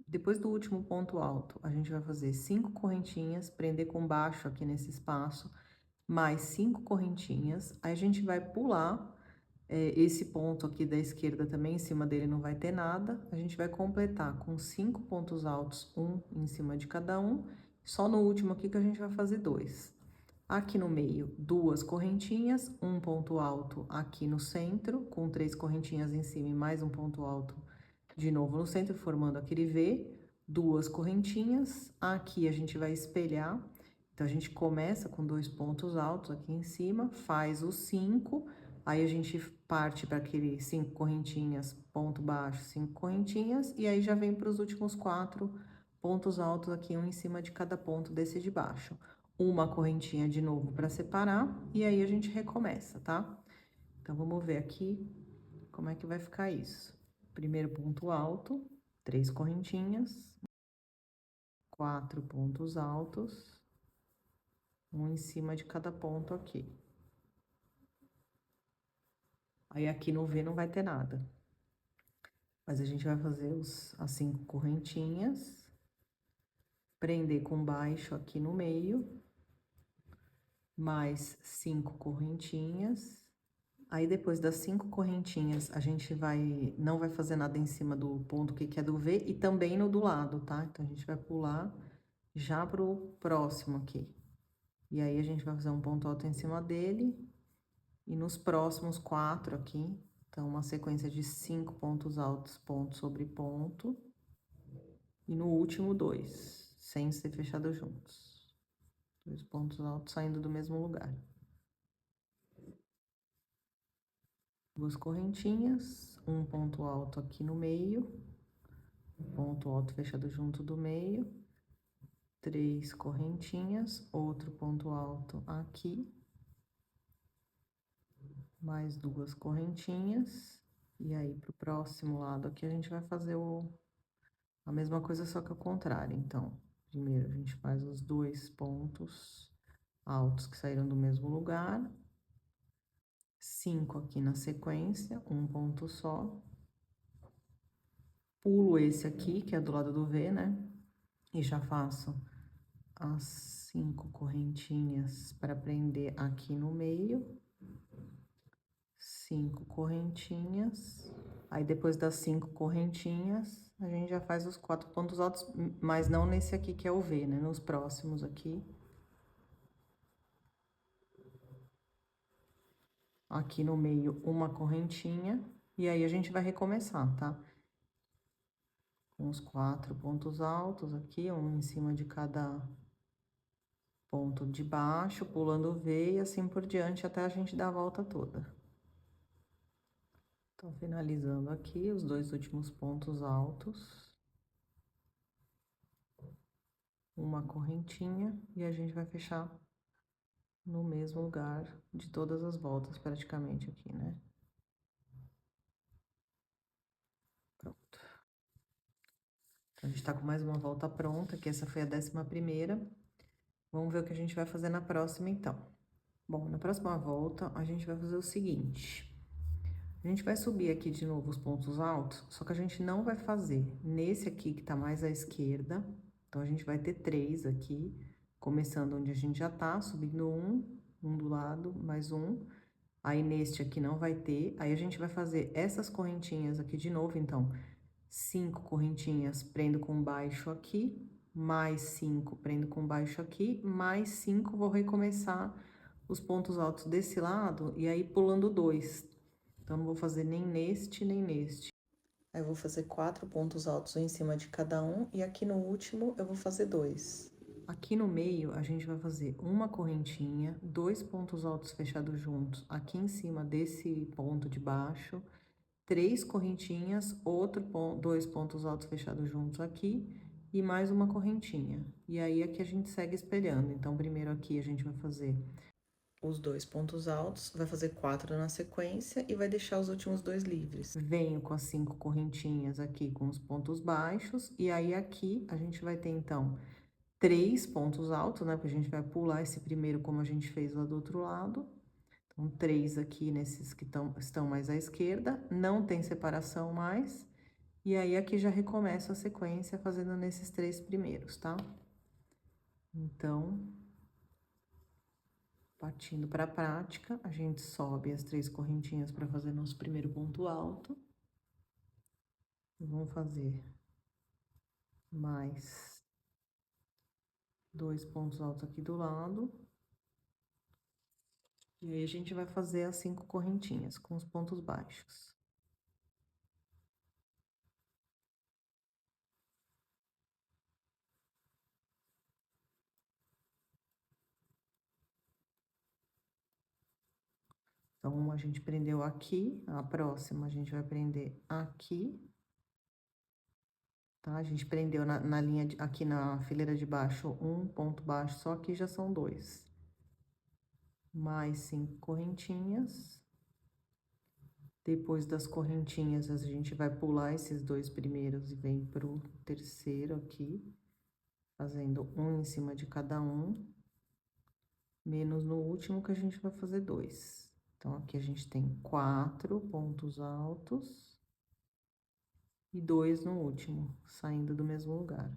Depois do último ponto alto, a gente vai fazer 5 correntinhas, prender com baixo aqui nesse espaço, mais 5 correntinhas. Aí, a gente vai pular esse ponto aqui da esquerda também, em cima dele não vai ter nada. A gente vai completar com 5 pontos altos, um em cima de cada um. Só no último aqui que a gente vai fazer 2. Aqui no meio, 2 correntinhas, um ponto alto aqui no centro, com 3 correntinhas em cima e mais um ponto alto de novo no centro, formando aquele V, 2 correntinhas. Aqui a gente vai espelhar, então a gente começa com 2 pontos altos aqui em cima, faz os 5, aí a gente parte para aquele 5 correntinhas, ponto baixo, 5 correntinhas, e aí já vem para os últimos 4 pontos altos aqui, um em cima de cada ponto desse de baixo. Uma correntinha de novo para separar, e aí a gente recomeça, tá? Então, vamos ver aqui como é que vai ficar isso. Primeiro ponto alto, 3 correntinhas, 4 pontos altos, um em cima de cada ponto aqui. Aí, aqui no V não vai ter nada. Mas a gente vai fazer as 5 correntinhas, prender com baixo aqui no meio, mais 5 correntinhas. Aí, depois das 5 correntinhas, a gente não vai fazer nada em cima do ponto que é do V e também no do lado, tá? Então, a gente vai pular já pro próximo aqui. E aí, a gente vai fazer um ponto alto em cima dele. E nos próximos 4 aqui, então, uma sequência de 5 pontos altos, ponto sobre ponto. E no último, 2, sem ser fechado juntos. 2 pontos altos saindo do mesmo lugar. 2 correntinhas, um ponto alto aqui no meio, ponto alto fechado junto do meio, 3 correntinhas, outro ponto alto aqui, mais 2 correntinhas, e aí pro próximo lado aqui a gente vai fazer a mesma coisa, só que ao contrário. Então, primeiro a gente faz os 2 pontos altos que saíram do mesmo lugar, 5 aqui na sequência, um ponto só. Pulo esse aqui, que é do lado do V, né? E já faço as 5 correntinhas para prender aqui no meio. 5 correntinhas. Aí, depois das 5 correntinhas, a gente já faz os 4 pontos altos, mas não nesse aqui que é o V, né? Nos próximos aqui. Aqui no meio, uma correntinha. E aí, a gente vai recomeçar, tá? Com os 4 pontos altos aqui, um em cima de cada ponto de baixo, pulando o V e assim por diante até a gente dar a volta toda. Então, finalizando aqui os 2 últimos pontos altos. Uma correntinha e a gente vai fechar no mesmo lugar de todas as voltas praticamente aqui, né? Pronto. Então, a gente tá com mais uma volta pronta, que essa foi a 11ª. Vamos ver o que a gente vai fazer na próxima, então. Bom, na próxima volta, a gente vai fazer o seguinte. A gente vai subir aqui de novo os pontos altos, só que a gente não vai fazer nesse aqui que tá mais à esquerda. Então, a gente vai ter 3 aqui, começando onde a gente já tá, subindo um do lado, mais um. Aí, neste aqui não vai ter. Aí, a gente vai fazer essas correntinhas aqui de novo, então, 5 correntinhas, prendo com baixo aqui, mais 5, prendo com baixo aqui, mais 5, vou recomeçar os pontos altos desse lado, e aí pulando 2. Então, não vou fazer nem neste, nem neste. Aí, eu vou fazer 4 pontos altos em cima de cada um, e aqui no último eu vou fazer 2. Aqui no meio, a gente vai fazer uma correntinha, 2 pontos altos fechados juntos, aqui em cima desse ponto de baixo, 3 correntinhas, 2 pontos altos fechados juntos aqui, e mais uma correntinha. E aí, aqui a gente segue espelhando. Então, primeiro aqui a gente vai fazer os 2 pontos altos, vai fazer 4 na sequência e vai deixar os últimos 2 livres. Venho com as 5 correntinhas aqui com os pontos baixos, e aí aqui a gente vai ter, então, 3 pontos altos, né? Porque a gente vai pular esse primeiro como a gente fez lá do outro lado. Então, 3 aqui nesses que estão mais à esquerda, não tem separação mais. E aí, aqui já recomeça a sequência fazendo nesses 3 primeiros, tá? Então, partindo para a prática, a gente sobe as 3 correntinhas para fazer nosso primeiro ponto alto. E vamos fazer mais 2 pontos altos aqui do lado. E aí, a gente vai fazer as 5 correntinhas com os pontos baixos. Então, a gente prendeu aqui, a próxima a gente vai prender aqui. Tá? A gente prendeu na linha, aqui na fileira de baixo, um ponto baixo, só aqui já são 2. Mais 5 correntinhas. Depois das correntinhas, a gente vai pular esses 2 primeiros e vem pro terceiro aqui, fazendo um em cima de cada um, menos no último que a gente vai fazer 2. Então, aqui a gente tem 4 pontos altos e 2 no último, saindo do mesmo lugar.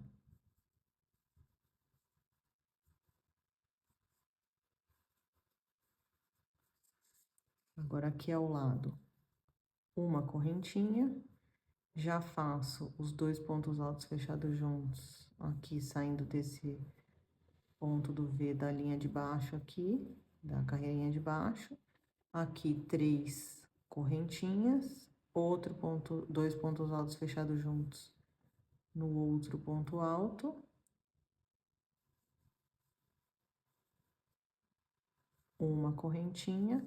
Agora, aqui ao lado, uma correntinha, já faço os 2 pontos altos fechados juntos, aqui saindo desse ponto do V da linha de baixo aqui, da carreirinha de baixo. Aqui 3 correntinhas, outro ponto, 2 pontos altos fechados juntos no outro ponto alto. Uma correntinha,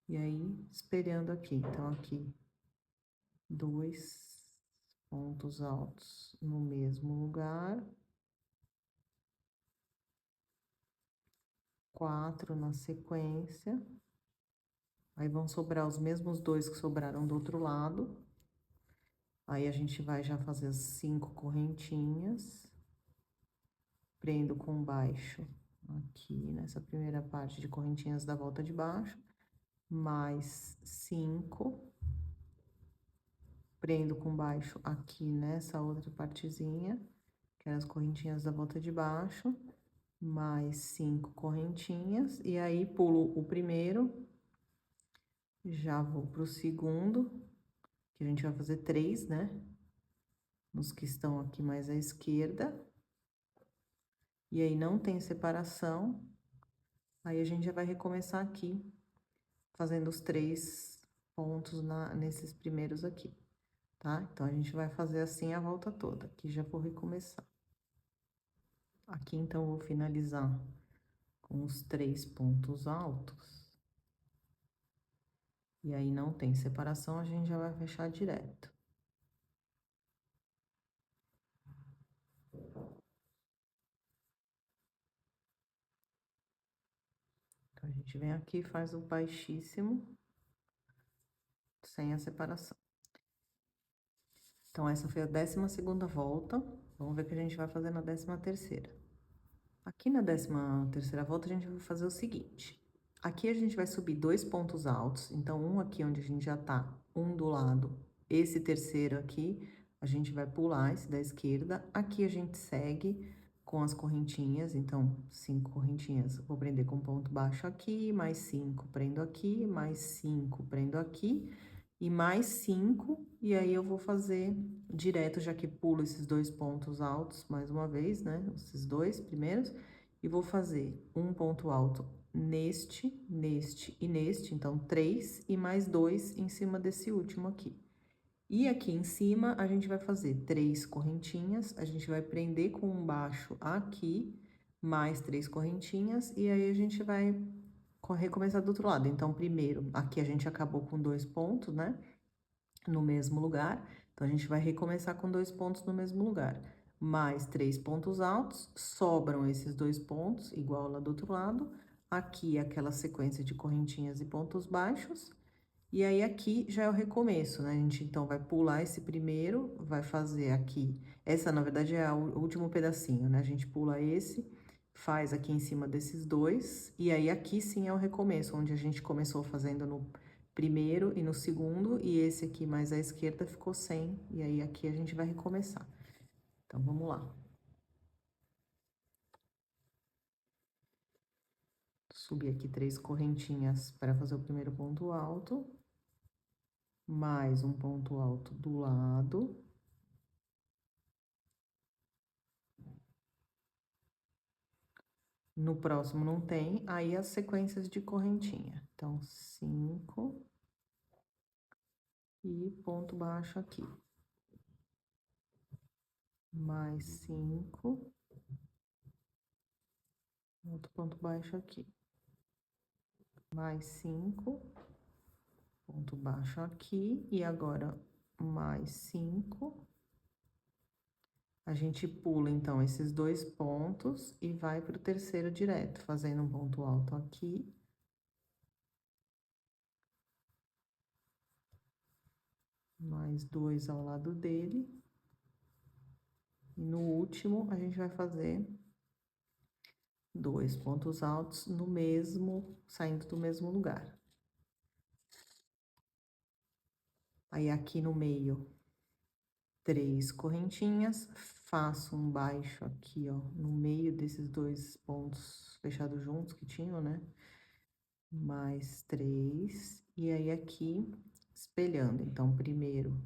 e aí espelhando aqui. Então, aqui 2 pontos altos no mesmo lugar. 4 na sequência. Aí, vão sobrar os mesmos 2 que sobraram do outro lado. Aí, a gente vai já fazer as 5 correntinhas. Prendo com baixo aqui nessa primeira parte de correntinhas da volta de baixo. Mais 5. Prendo com baixo aqui nessa outra partezinha, que eram as correntinhas da volta de baixo. Mais 5 correntinhas. E aí, pulo o primeiro. Já vou pro segundo, que a gente vai fazer 3, né? Nos que estão aqui mais à esquerda. E aí, não tem separação. Aí, a gente já vai recomeçar aqui, fazendo os 3 pontos nesses primeiros aqui, tá? Então, a gente vai fazer assim a volta toda. Aqui já vou recomeçar. Aqui, então, eu vou finalizar com os 3 pontos altos. E aí, não tem separação, a gente já vai fechar direto. Então, a gente vem aqui e faz o baixíssimo, sem a separação. Então, essa foi a 12ª volta. Vamos ver o que a gente vai fazer na 13ª. Aqui na 13ª volta, a gente vai fazer o seguinte. Aqui a gente vai subir 2 pontos altos. Então, um aqui onde a gente já tá, um do lado. Esse terceiro aqui, a gente vai pular esse da esquerda. Aqui a gente segue com as correntinhas. Então, 5 correntinhas. Vou prender com ponto baixo aqui, mais 5 prendo aqui, mais 5 prendo aqui. E mais 5, e aí eu vou fazer direto, já que pulo esses 2 pontos altos mais uma vez, né? Esses 2 primeiros, e vou fazer um ponto alto neste, neste e neste, então 3, e mais 2 em cima desse último aqui. E aqui em cima, a gente vai fazer 3 correntinhas, a gente vai prender com um baixo aqui, mais 3 correntinhas, e aí a gente vai recomeçar do outro lado. Então, primeiro, aqui a gente acabou com 2 pontos, né? No mesmo lugar. Então, a gente vai recomeçar com 2 pontos no mesmo lugar. Mais 3 pontos altos, sobram esses 2 pontos, igual lá do outro lado. Aqui, aquela sequência de correntinhas e pontos baixos. E aí, aqui já é o recomeço, né? A gente, então, vai pular esse primeiro, vai fazer aqui... Essa, na verdade, é o último pedacinho, né? A gente pula esse, faz aqui em cima desses dois, e aí aqui sim é o recomeço, onde a gente começou fazendo no primeiro e no segundo, e esse aqui mais à esquerda ficou sem, e aí aqui a gente vai recomeçar. Então, vamos lá. Subir aqui 3 correntinhas para fazer o primeiro ponto alto, mais um ponto alto do lado. No próximo não tem, aí as sequências de correntinha. Então, 5 e ponto baixo aqui. Mais 5, outro ponto baixo aqui. Mais 5, ponto baixo aqui, e agora mais 5. A gente pula, então, esses 2 pontos e vai pro terceiro direto, fazendo um ponto alto aqui. Mais 2 ao lado dele. E no último, a gente vai fazer 2 pontos altos no mesmo, saindo do mesmo lugar. Aí, aqui no meio, 3 correntinhas, faço um baixo aqui, ó, no meio desses 2 pontos fechados juntos que tinham, né? Mais 3, e aí aqui, espelhando. Então, primeiro,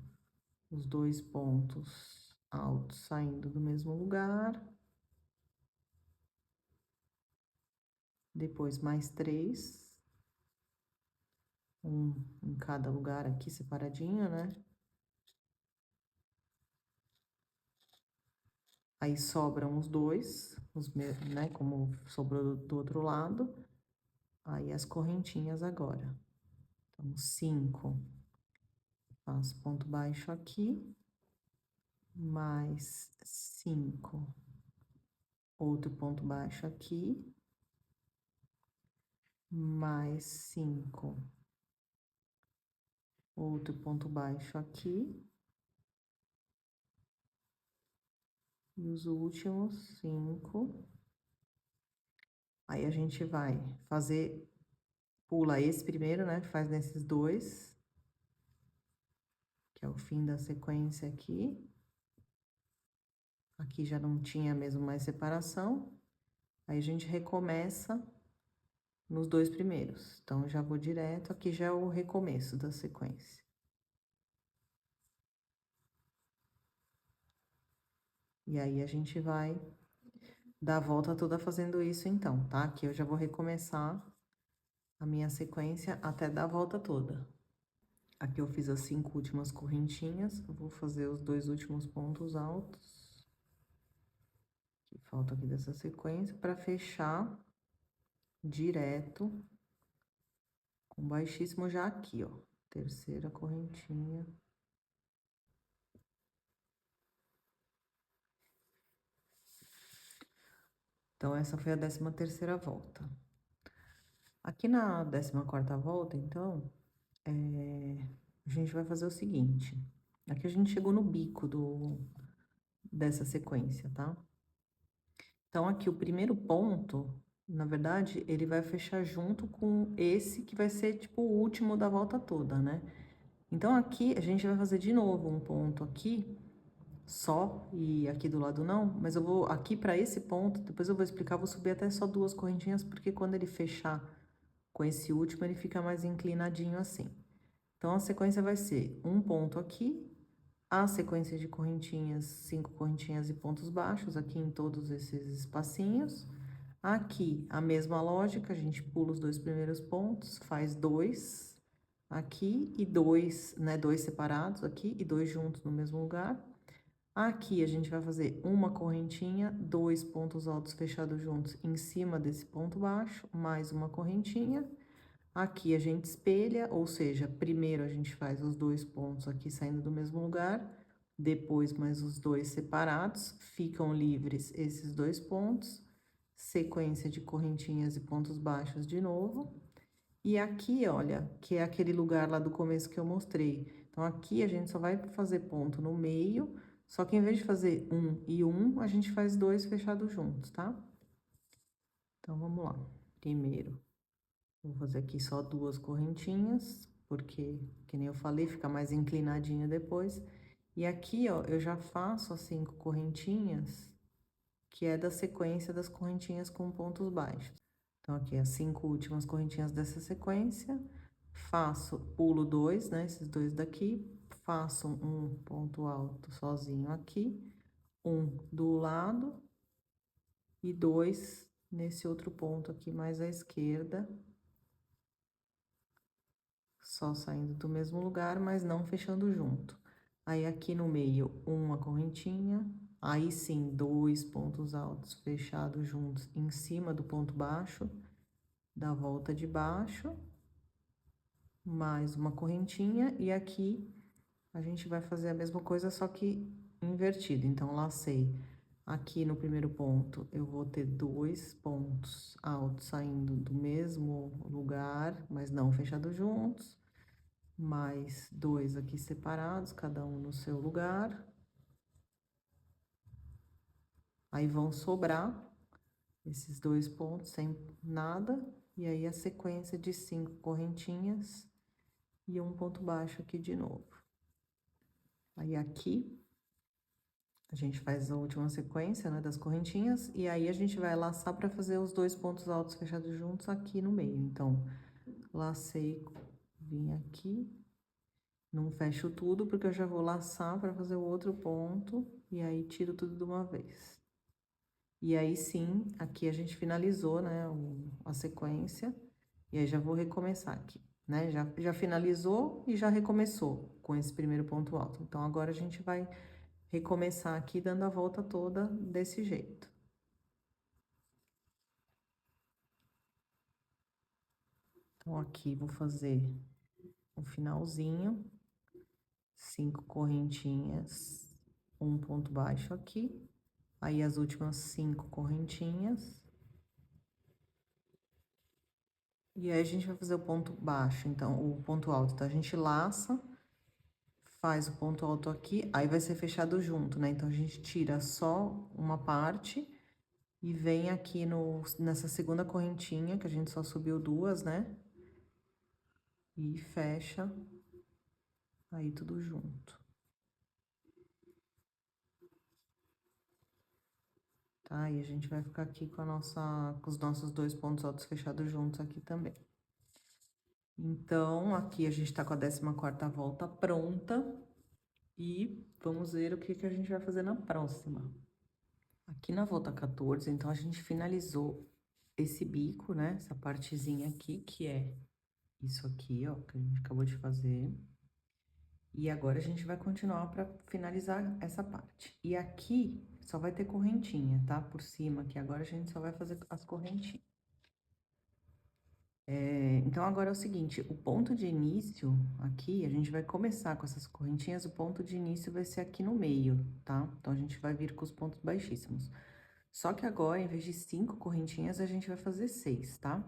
os 2 pontos altos saindo do mesmo lugar. Depois, mais 3. Um em cada lugar aqui, separadinho, né? Aí, sobram os 2, né? Como sobrou do outro lado. Aí, as correntinhas agora. Então, 5. Faço ponto baixo aqui. Mais 5. Outro ponto baixo aqui. Mais 5. Outro ponto baixo aqui. E os últimos 5. Aí, a gente vai fazer, pula esse primeiro, né? Faz nesses 2, que é o fim da sequência aqui. Aqui já não tinha mesmo mais separação. Aí, a gente recomeça nos 2 primeiros. Então, já vou direto, aqui já é o recomeço da sequência. E aí, a gente vai dar a volta toda fazendo isso, então, tá? Aqui eu já vou recomeçar a minha sequência até dar a volta toda. Aqui eu fiz as 5 últimas correntinhas, eu vou fazer os 2 últimos pontos altos. Que falta aqui dessa sequência, para fechar direto com baixíssimo já aqui, ó. Terceira correntinha. Então, essa foi a 13ª volta. Aqui na 14ª volta, então, a gente vai fazer o seguinte. Aqui a gente chegou no bico dessa sequência, tá? Então, aqui o primeiro ponto, na verdade, ele vai fechar junto com esse que vai ser, tipo, o último da volta toda, né? Então, aqui a gente vai fazer de novo um ponto aqui só, e aqui do lado não, mas eu vou aqui para esse ponto, depois eu vou explicar, vou subir até só 2 correntinhas, porque quando ele fechar com esse último, ele fica mais inclinadinho assim. Então, a sequência vai ser um ponto aqui, a sequência de correntinhas, 5 correntinhas e pontos baixos, aqui em todos esses espacinhos. Aqui, a mesma lógica, a gente pula os 2 primeiros pontos, faz 2 aqui e 2, né, 2 separados aqui e 2 juntos no mesmo lugar. Aqui, a gente vai fazer uma correntinha, 2 pontos altos fechados juntos em cima desse ponto baixo, mais uma correntinha. Aqui, a gente espelha, ou seja, primeiro a gente faz os 2 pontos aqui saindo do mesmo lugar, depois mais os 2 separados, ficam livres esses 2 pontos, sequência de correntinhas e pontos baixos de novo. E aqui, olha, que é aquele lugar lá do começo que eu mostrei. Então, aqui a gente só vai fazer ponto no meio, só que em vez de fazer um e um, a gente faz dois fechados juntos, tá? Então, vamos lá. Primeiro, vou fazer aqui só duas correntinhas, porque, que nem eu falei, fica mais inclinadinho depois. E aqui, ó, eu já faço as 5 correntinhas, que é da sequência das correntinhas com pontos baixos. Então, aqui, as 5 últimas correntinhas dessa sequência, faço, pulo dois, né, esses dois daqui, faço um ponto alto sozinho aqui, um do lado e dois nesse outro ponto aqui mais à esquerda, só saindo do mesmo lugar, mas não fechando junto. Aí, aqui no meio, uma correntinha, aí sim, dois pontos altos fechados juntos em cima do ponto baixo, da volta de baixo, mais uma correntinha, e aqui a gente vai fazer a mesma coisa, só que invertido. Então, lacei aqui no primeiro ponto, eu vou ter dois pontos altos saindo do mesmo lugar, mas não fechados juntos, mais dois aqui separados, cada um no seu lugar. Aí, vão sobrar esses dois pontos sem nada, e aí a sequência de 5 correntinhas e um ponto baixo aqui de novo. Aí, aqui, a gente faz a última sequência, né, das correntinhas, e aí a gente vai laçar para fazer os dois pontos altos fechados juntos aqui no meio. Então, lacei, vim aqui, não fecho tudo, porque eu já vou laçar para fazer o outro ponto, e aí tiro tudo de uma vez. E aí, sim, aqui a gente finalizou, né, a sequência, e aí já vou recomeçar aqui, né? Já finalizou e já recomeçou com esse primeiro ponto alto. Então, agora a gente vai recomeçar aqui dando a volta toda desse jeito. Então, aqui vou fazer o finalzinho, 5 correntinhas, um ponto baixo aqui, aí as últimas 5 correntinhas. E aí, a gente vai fazer o ponto baixo, então, o ponto alto. Então, a gente laça, faz o ponto alto aqui, aí vai ser fechado junto, né? Então, a gente tira só uma parte e vem aqui nessa segunda correntinha, que a gente só subiu duas, né? E fecha aí tudo junto. Tá? E a gente vai ficar aqui com os nossos dois pontos altos fechados juntos aqui também. Então, aqui a gente tá com a 14ª volta pronta. E vamos ver o que que a gente vai fazer na próxima. Aqui na volta 14, então, a gente finalizou esse bico, né? Essa partezinha aqui, que é isso aqui, ó, que a gente acabou de fazer. E agora a gente vai continuar para finalizar essa parte. E aqui só vai ter correntinha, tá? Por cima, que agora a gente só vai fazer as correntinhas. Então, agora é o seguinte, o ponto de início aqui, a gente vai começar com essas correntinhas, o ponto de início vai ser aqui no meio, tá? Então, a gente vai vir com os pontos baixíssimos. Só que agora, em vez de 5 correntinhas, a gente vai fazer 6, tá?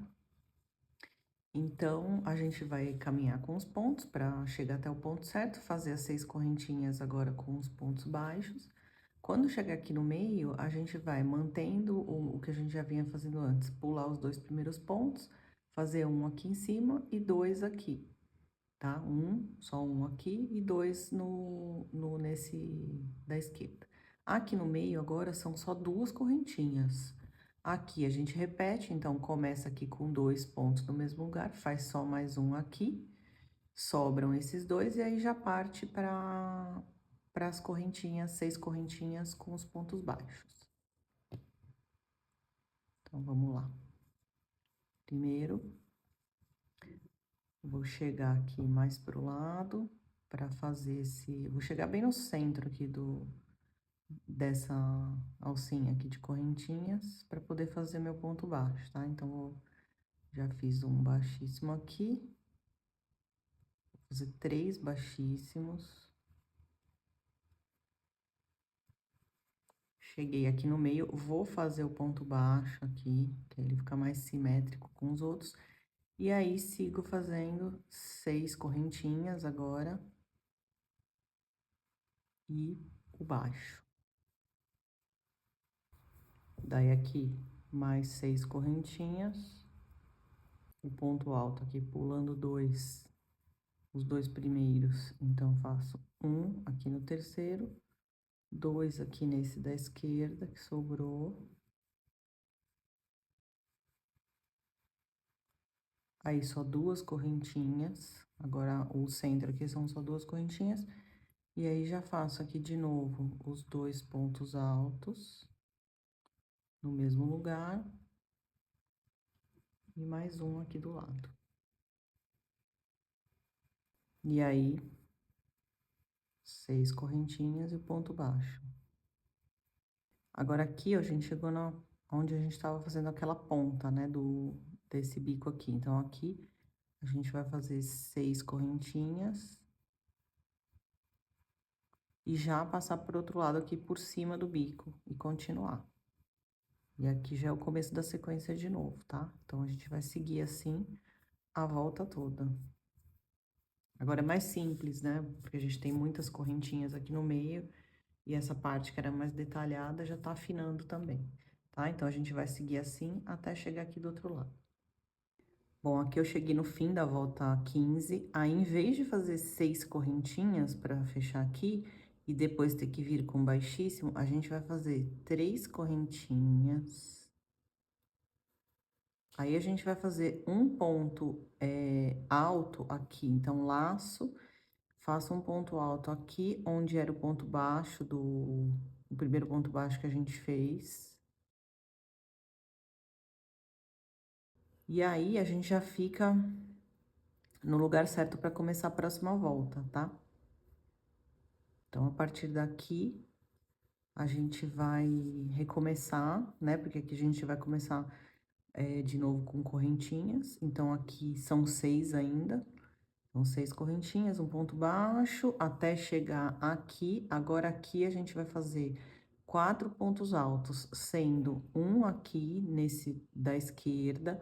Então, a gente vai caminhar com os pontos para chegar até o ponto certo, fazer as 6 correntinhas agora com os pontos baixos. Quando chegar aqui no meio, a gente vai mantendo o que a gente já vinha fazendo antes, pular os dois primeiros pontos, fazer um aqui em cima e dois aqui, tá? Só um aqui e dois nesse da esquerda. Aqui no meio agora são só duas correntinhas. Aqui a gente repete, então começa aqui com dois pontos no mesmo lugar, faz só mais um aqui, sobram esses dois e aí já parte para as correntinhas, 6 correntinhas com os pontos baixos. Então, vamos lá. Primeiro, vou chegar aqui mais pro lado para fazer vou chegar bem no centro aqui dessa alcinha aqui de correntinhas para poder fazer meu ponto baixo, tá? Então, já fiz um baixíssimo aqui, vou fazer 3 baixíssimos. Cheguei aqui no meio, vou fazer o ponto baixo aqui, que aí ele fica mais simétrico com os outros. E aí, sigo fazendo 6 correntinhas agora. E o baixo. Daí, aqui, mais 6 correntinhas. O ponto alto aqui, pulando os dois primeiros. Então, faço um aqui no terceiro, 2 aqui nesse da esquerda, que sobrou. Aí, só 2 correntinhas. Agora, o centro aqui são só 2 correntinhas. E aí, já faço aqui de novo os 2 pontos altos no mesmo lugar. E mais um aqui do lado. E aí, 6 correntinhas e o ponto baixo. Agora, aqui, ó, a gente chegou onde a gente tava fazendo aquela ponta, né, desse bico aqui. Então, aqui, a gente vai fazer 6 correntinhas. E já passar pro outro lado aqui por cima do bico e continuar. E aqui já é o começo da sequência de novo, tá? Então, a gente vai seguir assim a volta toda. Agora é mais simples, né? Porque a gente tem muitas correntinhas aqui no meio e essa parte que era mais detalhada já tá afinando também, tá? Então, a gente vai seguir assim até chegar aqui do outro lado. Bom, aqui eu cheguei no fim da volta 15, aí em vez de fazer 6 correntinhas para fechar aqui e depois ter que vir com baixíssimo, a gente vai fazer 3 correntinhas. Aí, a gente vai fazer um ponto alto aqui, então, laço, faço um ponto alto aqui, onde era o ponto baixo o primeiro ponto baixo que a gente fez. E aí, a gente já fica no lugar certo para começar a próxima volta, tá? Então, a partir daqui, a gente vai recomeçar, né? Porque aqui a gente vai começar de novo com correntinhas. Então, aqui são 6 ainda. São 6 correntinhas, um ponto baixo, até chegar aqui. Agora, aqui a gente vai fazer 4 pontos altos, sendo um aqui, nesse da esquerda,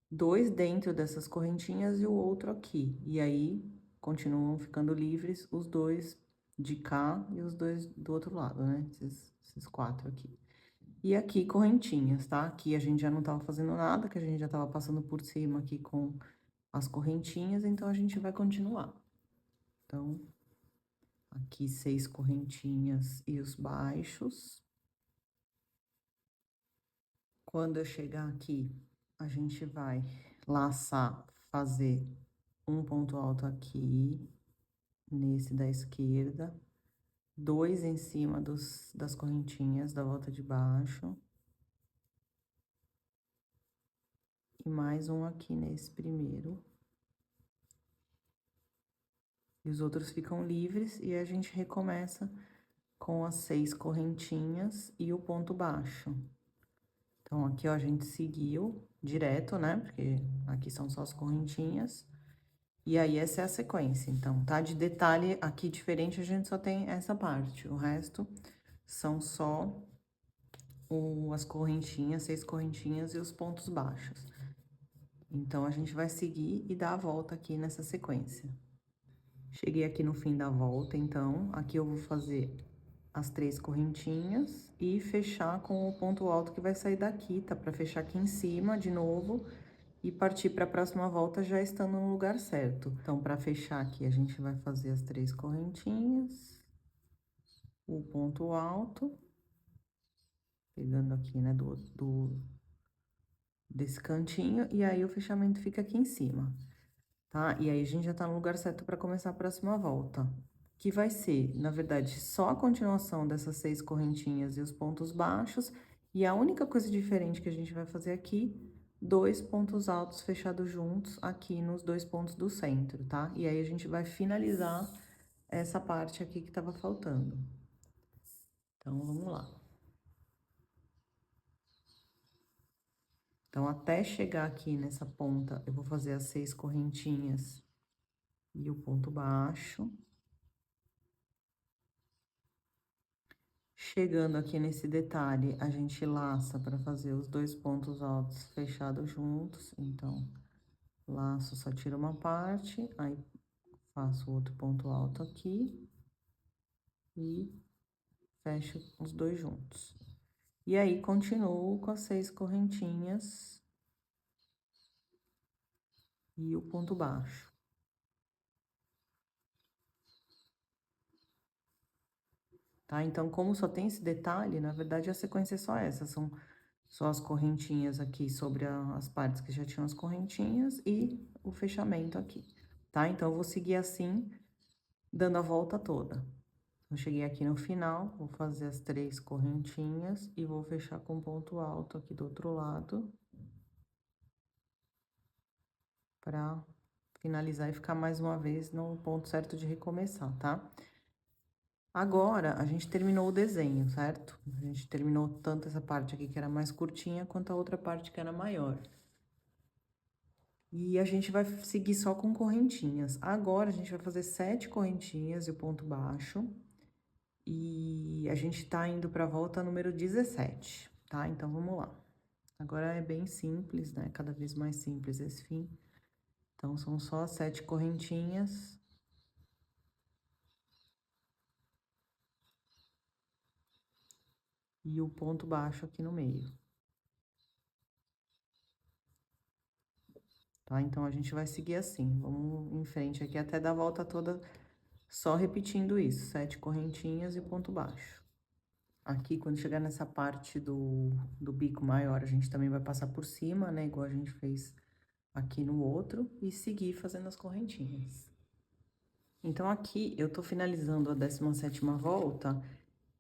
2 dentro dessas correntinhas e o outro aqui. E aí, continuam ficando livres os 2 de cá e os 2 do outro lado, né? Esses 4 aqui. E aqui, correntinhas, tá? Aqui a gente já não tava fazendo nada, que a gente já tava passando por cima aqui com as correntinhas, então a gente vai continuar. Então, aqui 6 correntinhas e os baixos. Quando eu chegar aqui, a gente vai laçar, fazer um ponto alto aqui, nesse da esquerda, 2 em cima das correntinhas da volta de baixo. E mais um aqui nesse primeiro. E os outros ficam livres e a gente recomeça com as 6 correntinhas e o ponto baixo. Então, aqui, ó, a gente seguiu direto, né? Porque aqui são só as correntinhas. E aí, essa é a sequência. Então, tá? De detalhe aqui diferente, a gente só tem essa parte. O resto são só as correntinhas, 6 correntinhas e os pontos baixos. Então, a gente vai seguir e dar a volta aqui nessa sequência. Cheguei aqui no fim da volta, então, aqui eu vou fazer as 3 correntinhas e fechar com o ponto alto que vai sair daqui, tá? Pra fechar aqui em cima de novo e partir pra próxima volta já estando no lugar certo. Então, pra fechar aqui, a gente vai fazer as 3 correntinhas, o ponto alto, pegando aqui, né, desse cantinho, e aí o fechamento fica aqui em cima, tá? E aí, a gente já tá no lugar certo pra começar a próxima volta. Que vai ser, na verdade, só a continuação dessas 6 correntinhas e os pontos baixos, e a única coisa diferente que a gente vai fazer aqui, 2 pontos altos fechados juntos aqui nos 2 pontos do centro, tá? E aí, a gente vai finalizar essa parte aqui que tava faltando. Então, vamos lá. Então, até chegar aqui nessa ponta, eu vou fazer as 6 correntinhas e o ponto baixo. Chegando aqui nesse detalhe, a gente laça para fazer os 2 pontos altos fechados juntos. Então, Laço, só tiro uma parte, aí faço outro ponto alto aqui e fecho os dois juntos. E aí, continuo com as 6 correntinhas e o ponto baixo. Tá? Então, como só tem esse detalhe, na verdade, a sequência é só essa, são só as correntinhas aqui sobre as partes que já tinham as correntinhas e o fechamento aqui, tá? Então, eu vou seguir assim, dando a volta toda. Eu cheguei aqui no final, vou fazer as 3 correntinhas e vou fechar com ponto alto aqui do outro lado. Pra finalizar e ficar mais uma vez no ponto certo de recomeçar, tá? Agora, a gente terminou o desenho, certo? A gente terminou tanto essa parte aqui que era mais curtinha, quanto a outra parte que era maior. E a gente vai seguir só com correntinhas. Agora, a gente vai fazer 7 correntinhas e o ponto baixo. E a gente tá indo pra volta número 17, tá? Então, vamos lá. Agora é bem simples, né? Cada vez mais simples esse fim. Então, são só 7 correntinhas. E o ponto baixo aqui no meio. Tá? Então, a gente vai seguir assim. Vamos em frente aqui até dar a volta toda só repetindo isso. 7 correntinhas e ponto baixo. Aqui, quando chegar nessa parte do bico maior, a gente também vai passar por cima, né? Igual a gente fez aqui no outro. E seguir fazendo as correntinhas. Então, aqui, eu tô finalizando a 17ª volta.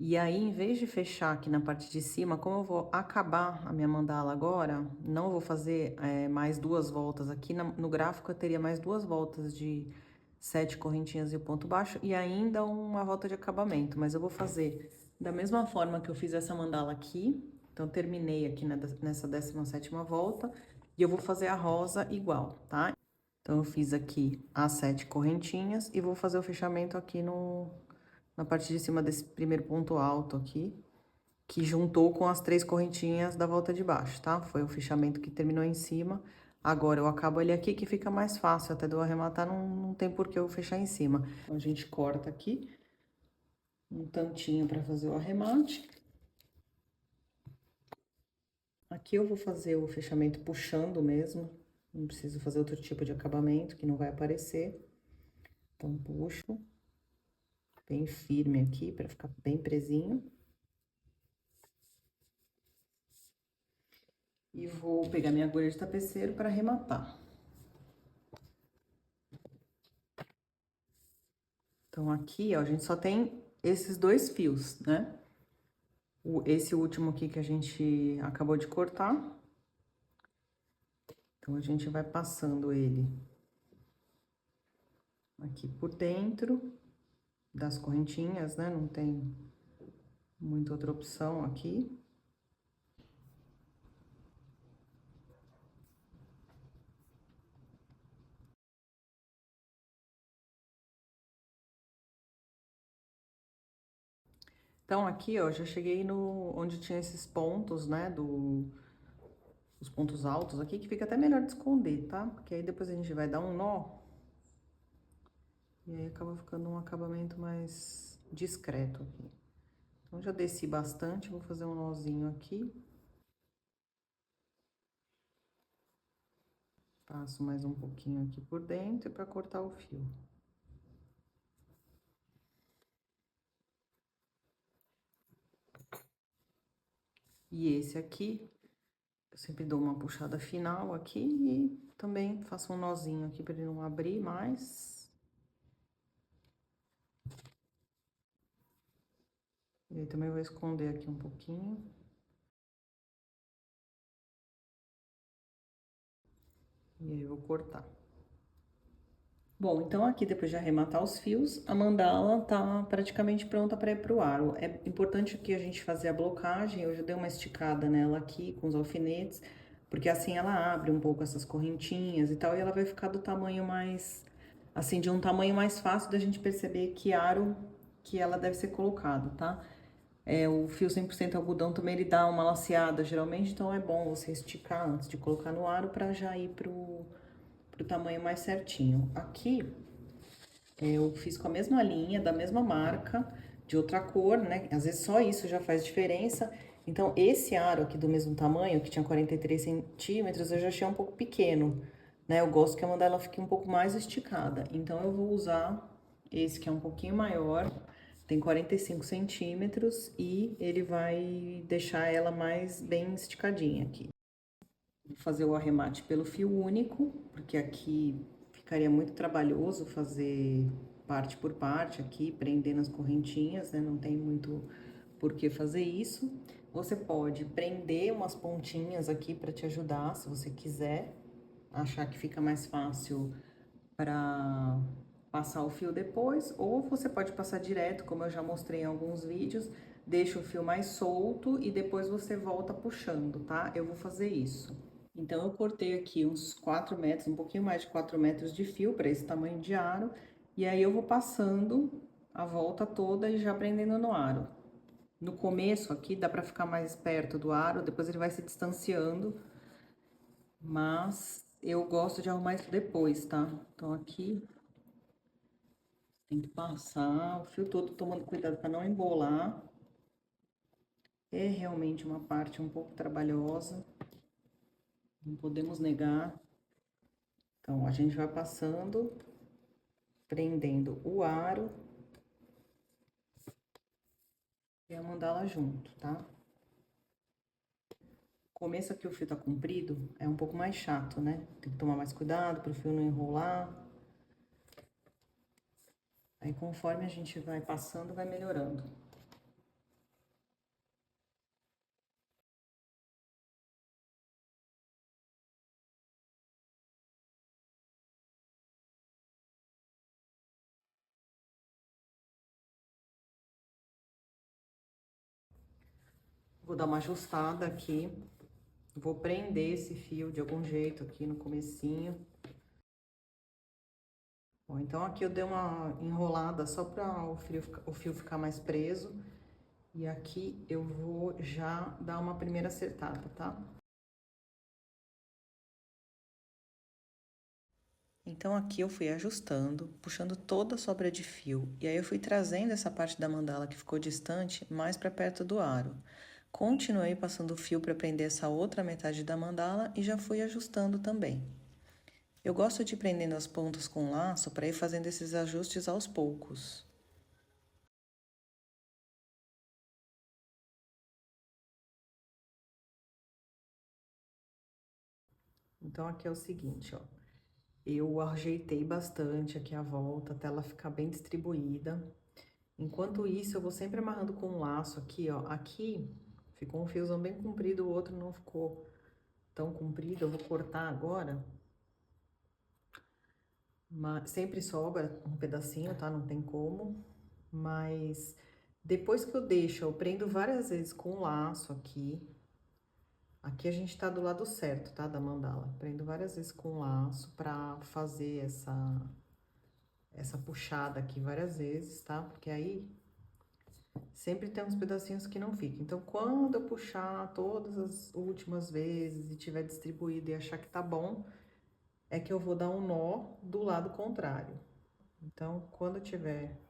E aí, em vez de fechar aqui na parte de cima, como eu vou acabar a minha mandala agora, não vou fazer mais 2 voltas aqui. No gráfico, eu teria mais 2 voltas de 7 correntinhas e o ponto baixo e ainda uma volta de acabamento. Mas eu vou fazer da mesma forma que eu fiz essa mandala aqui. Então, terminei aqui nessa 17ª volta e eu vou fazer a rosa igual, tá? Então, eu fiz aqui as 7 correntinhas e vou fazer o fechamento aqui na parte de cima desse primeiro ponto alto aqui, que juntou com as 3 correntinhas da volta de baixo, tá? Foi o fechamento que terminou em cima. Agora, eu acabo ele aqui, que fica mais fácil, até de eu arrematar, não tem por que eu fechar em cima. Então, a gente corta aqui um tantinho para fazer o arremate. Aqui eu vou fazer o fechamento puxando mesmo, não preciso fazer outro tipo de acabamento, que não vai aparecer. Então, puxo bem firme aqui, para ficar bem presinho. E vou pegar minha agulha de tapeceiro para arrematar. Então, aqui, ó, a gente só tem esses 2 fios, né? Esse último aqui que a gente acabou de cortar. Então, a gente vai passando ele aqui por dentro das correntinhas, né? Não tem muita outra opção aqui. Então, aqui, ó, já cheguei no onde tinha esses pontos, né, os pontos altos aqui, que fica até melhor de esconder, tá? Porque aí depois a gente vai dar um nó. E aí, acaba ficando um acabamento mais discreto aqui. Então, já desci bastante, vou fazer um nozinho aqui. Passo mais um pouquinho aqui por dentro para cortar o fio. E esse aqui, eu sempre dou uma puxada final aqui e também faço um nozinho aqui para ele não abrir mais. E aí também vou esconder aqui um pouquinho. E aí eu vou cortar. Bom, então aqui depois de arrematar os fios, a mandala tá praticamente pronta para ir pro aro. É importante aqui a gente fazer a blocagem, eu já dei uma esticada nela aqui com os alfinetes, porque assim ela abre um pouco essas correntinhas e tal, e ela vai ficar do tamanho mais, assim, de um tamanho mais fácil da gente perceber que aro que ela deve ser colocado, tá? O fio 100% algodão também ele dá uma laceada geralmente, então é bom você esticar antes de colocar no aro para já ir pro pro tamanho mais certinho. Aqui, eu fiz com a mesma linha, da mesma marca, de outra cor, né? Às vezes só isso já faz diferença. Então, esse aro aqui do mesmo tamanho, que tinha 43 centímetros, eu já achei um pouco pequeno, né? Eu gosto que a mandala fique um pouco mais esticada. Então, eu vou usar esse que é um pouquinho maior, tem 45 centímetros, e ele vai deixar ela mais bem esticadinha aqui. Vou fazer o arremate pelo fio único, porque aqui ficaria muito trabalhoso fazer parte por parte aqui, prendendo as correntinhas, né? Não tem muito por que fazer isso. Você pode prender umas pontinhas aqui para te ajudar, se você quiser, achar que fica mais fácil para passar o fio depois, ou você pode passar direto, como eu já mostrei em alguns vídeos, deixa o fio mais solto e depois você volta puxando, tá? Eu vou fazer isso. Então, eu cortei aqui uns 4 metros, um pouquinho mais de 4 metros de fio para esse tamanho de aro. E aí, eu vou passando a volta toda e já prendendo no aro. No começo aqui, dá para ficar mais perto do aro, depois ele vai se distanciando. Mas eu gosto de arrumar isso depois, tá? Então, aqui, tem que passar o fio todo, tomando cuidado para não embolar. É realmente uma parte um pouco trabalhosa, não podemos negar. Então, a gente vai passando, prendendo o aro e a mandala junto, tá? Começo aqui o fio tá comprido, é um pouco mais chato, né? Tem que tomar mais cuidado para o fio não enrolar. Aí, conforme a gente vai passando, vai melhorando. Vou dar uma ajustada aqui. Vou prender esse fio de algum jeito aqui no comecinho. Bom, então aqui eu dei uma enrolada só para o fio ficar mais preso. E aqui eu vou já dar uma primeira acertada, tá? Então, aqui eu fui ajustando, puxando toda a sobra de fio, e aí eu fui trazendo essa parte da mandala que ficou distante mais para perto do aro. Continuei passando o fio para prender essa outra metade da mandala e já fui ajustando também. Eu gosto de ir prendendo as pontas com laço para ir fazendo esses ajustes aos poucos. Então, aqui é o seguinte, ó. Eu ajeitei bastante aqui a volta até ela ficar bem distribuída. Enquanto isso, eu vou sempre amarrando com um laço aqui, ó. Aqui ficou um fiozão bem comprido, o outro não ficou tão comprido. Eu vou cortar agora. Mas sempre sobra um pedacinho, tá? Não tem como. Mas depois que eu deixo, eu prendo várias vezes com o laço aqui. Aqui a gente tá do lado certo, tá? Da mandala. Prendo várias vezes com o laço pra fazer essa puxada aqui várias vezes, tá? Porque aí sempre tem uns pedacinhos que não ficam. Então, quando eu puxar todas as últimas vezes e tiver distribuído e achar que tá bom, é que eu vou dar um nó do lado contrário. Então, quando eu tiver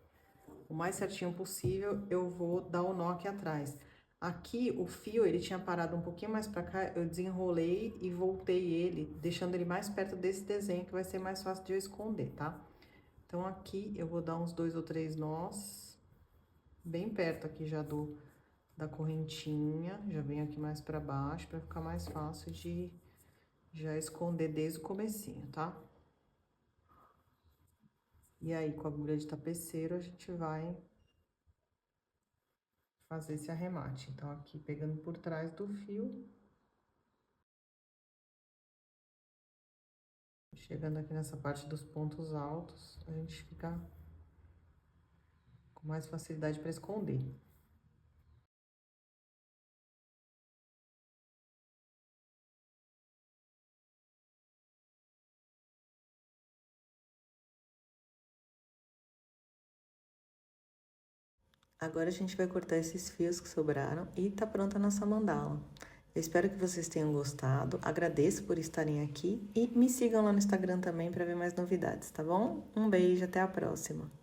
o mais certinho possível, eu vou dar o nó aqui atrás. Aqui, o fio, ele tinha parado um pouquinho mais pra cá, eu desenrolei e voltei ele, deixando ele mais perto desse desenho, que vai ser mais fácil de eu esconder, tá? Então, aqui, eu vou dar uns 2 ou 3 nós, bem perto aqui já da correntinha, já venho aqui mais pra baixo, pra ficar mais fácil de já esconder desde o comecinho, tá? E aí, com a agulha de tapeceiro, a gente vai fazer esse arremate. Então, aqui, pegando por trás do fio, chegando aqui nessa parte dos pontos altos, a gente fica com mais facilidade para esconder. Agora a gente vai cortar esses fios que sobraram e tá pronta a nossa mandala. Eu espero que vocês tenham gostado, agradeço por estarem aqui e me sigam lá no Instagram também para ver mais novidades, tá bom? Um beijo, até a próxima!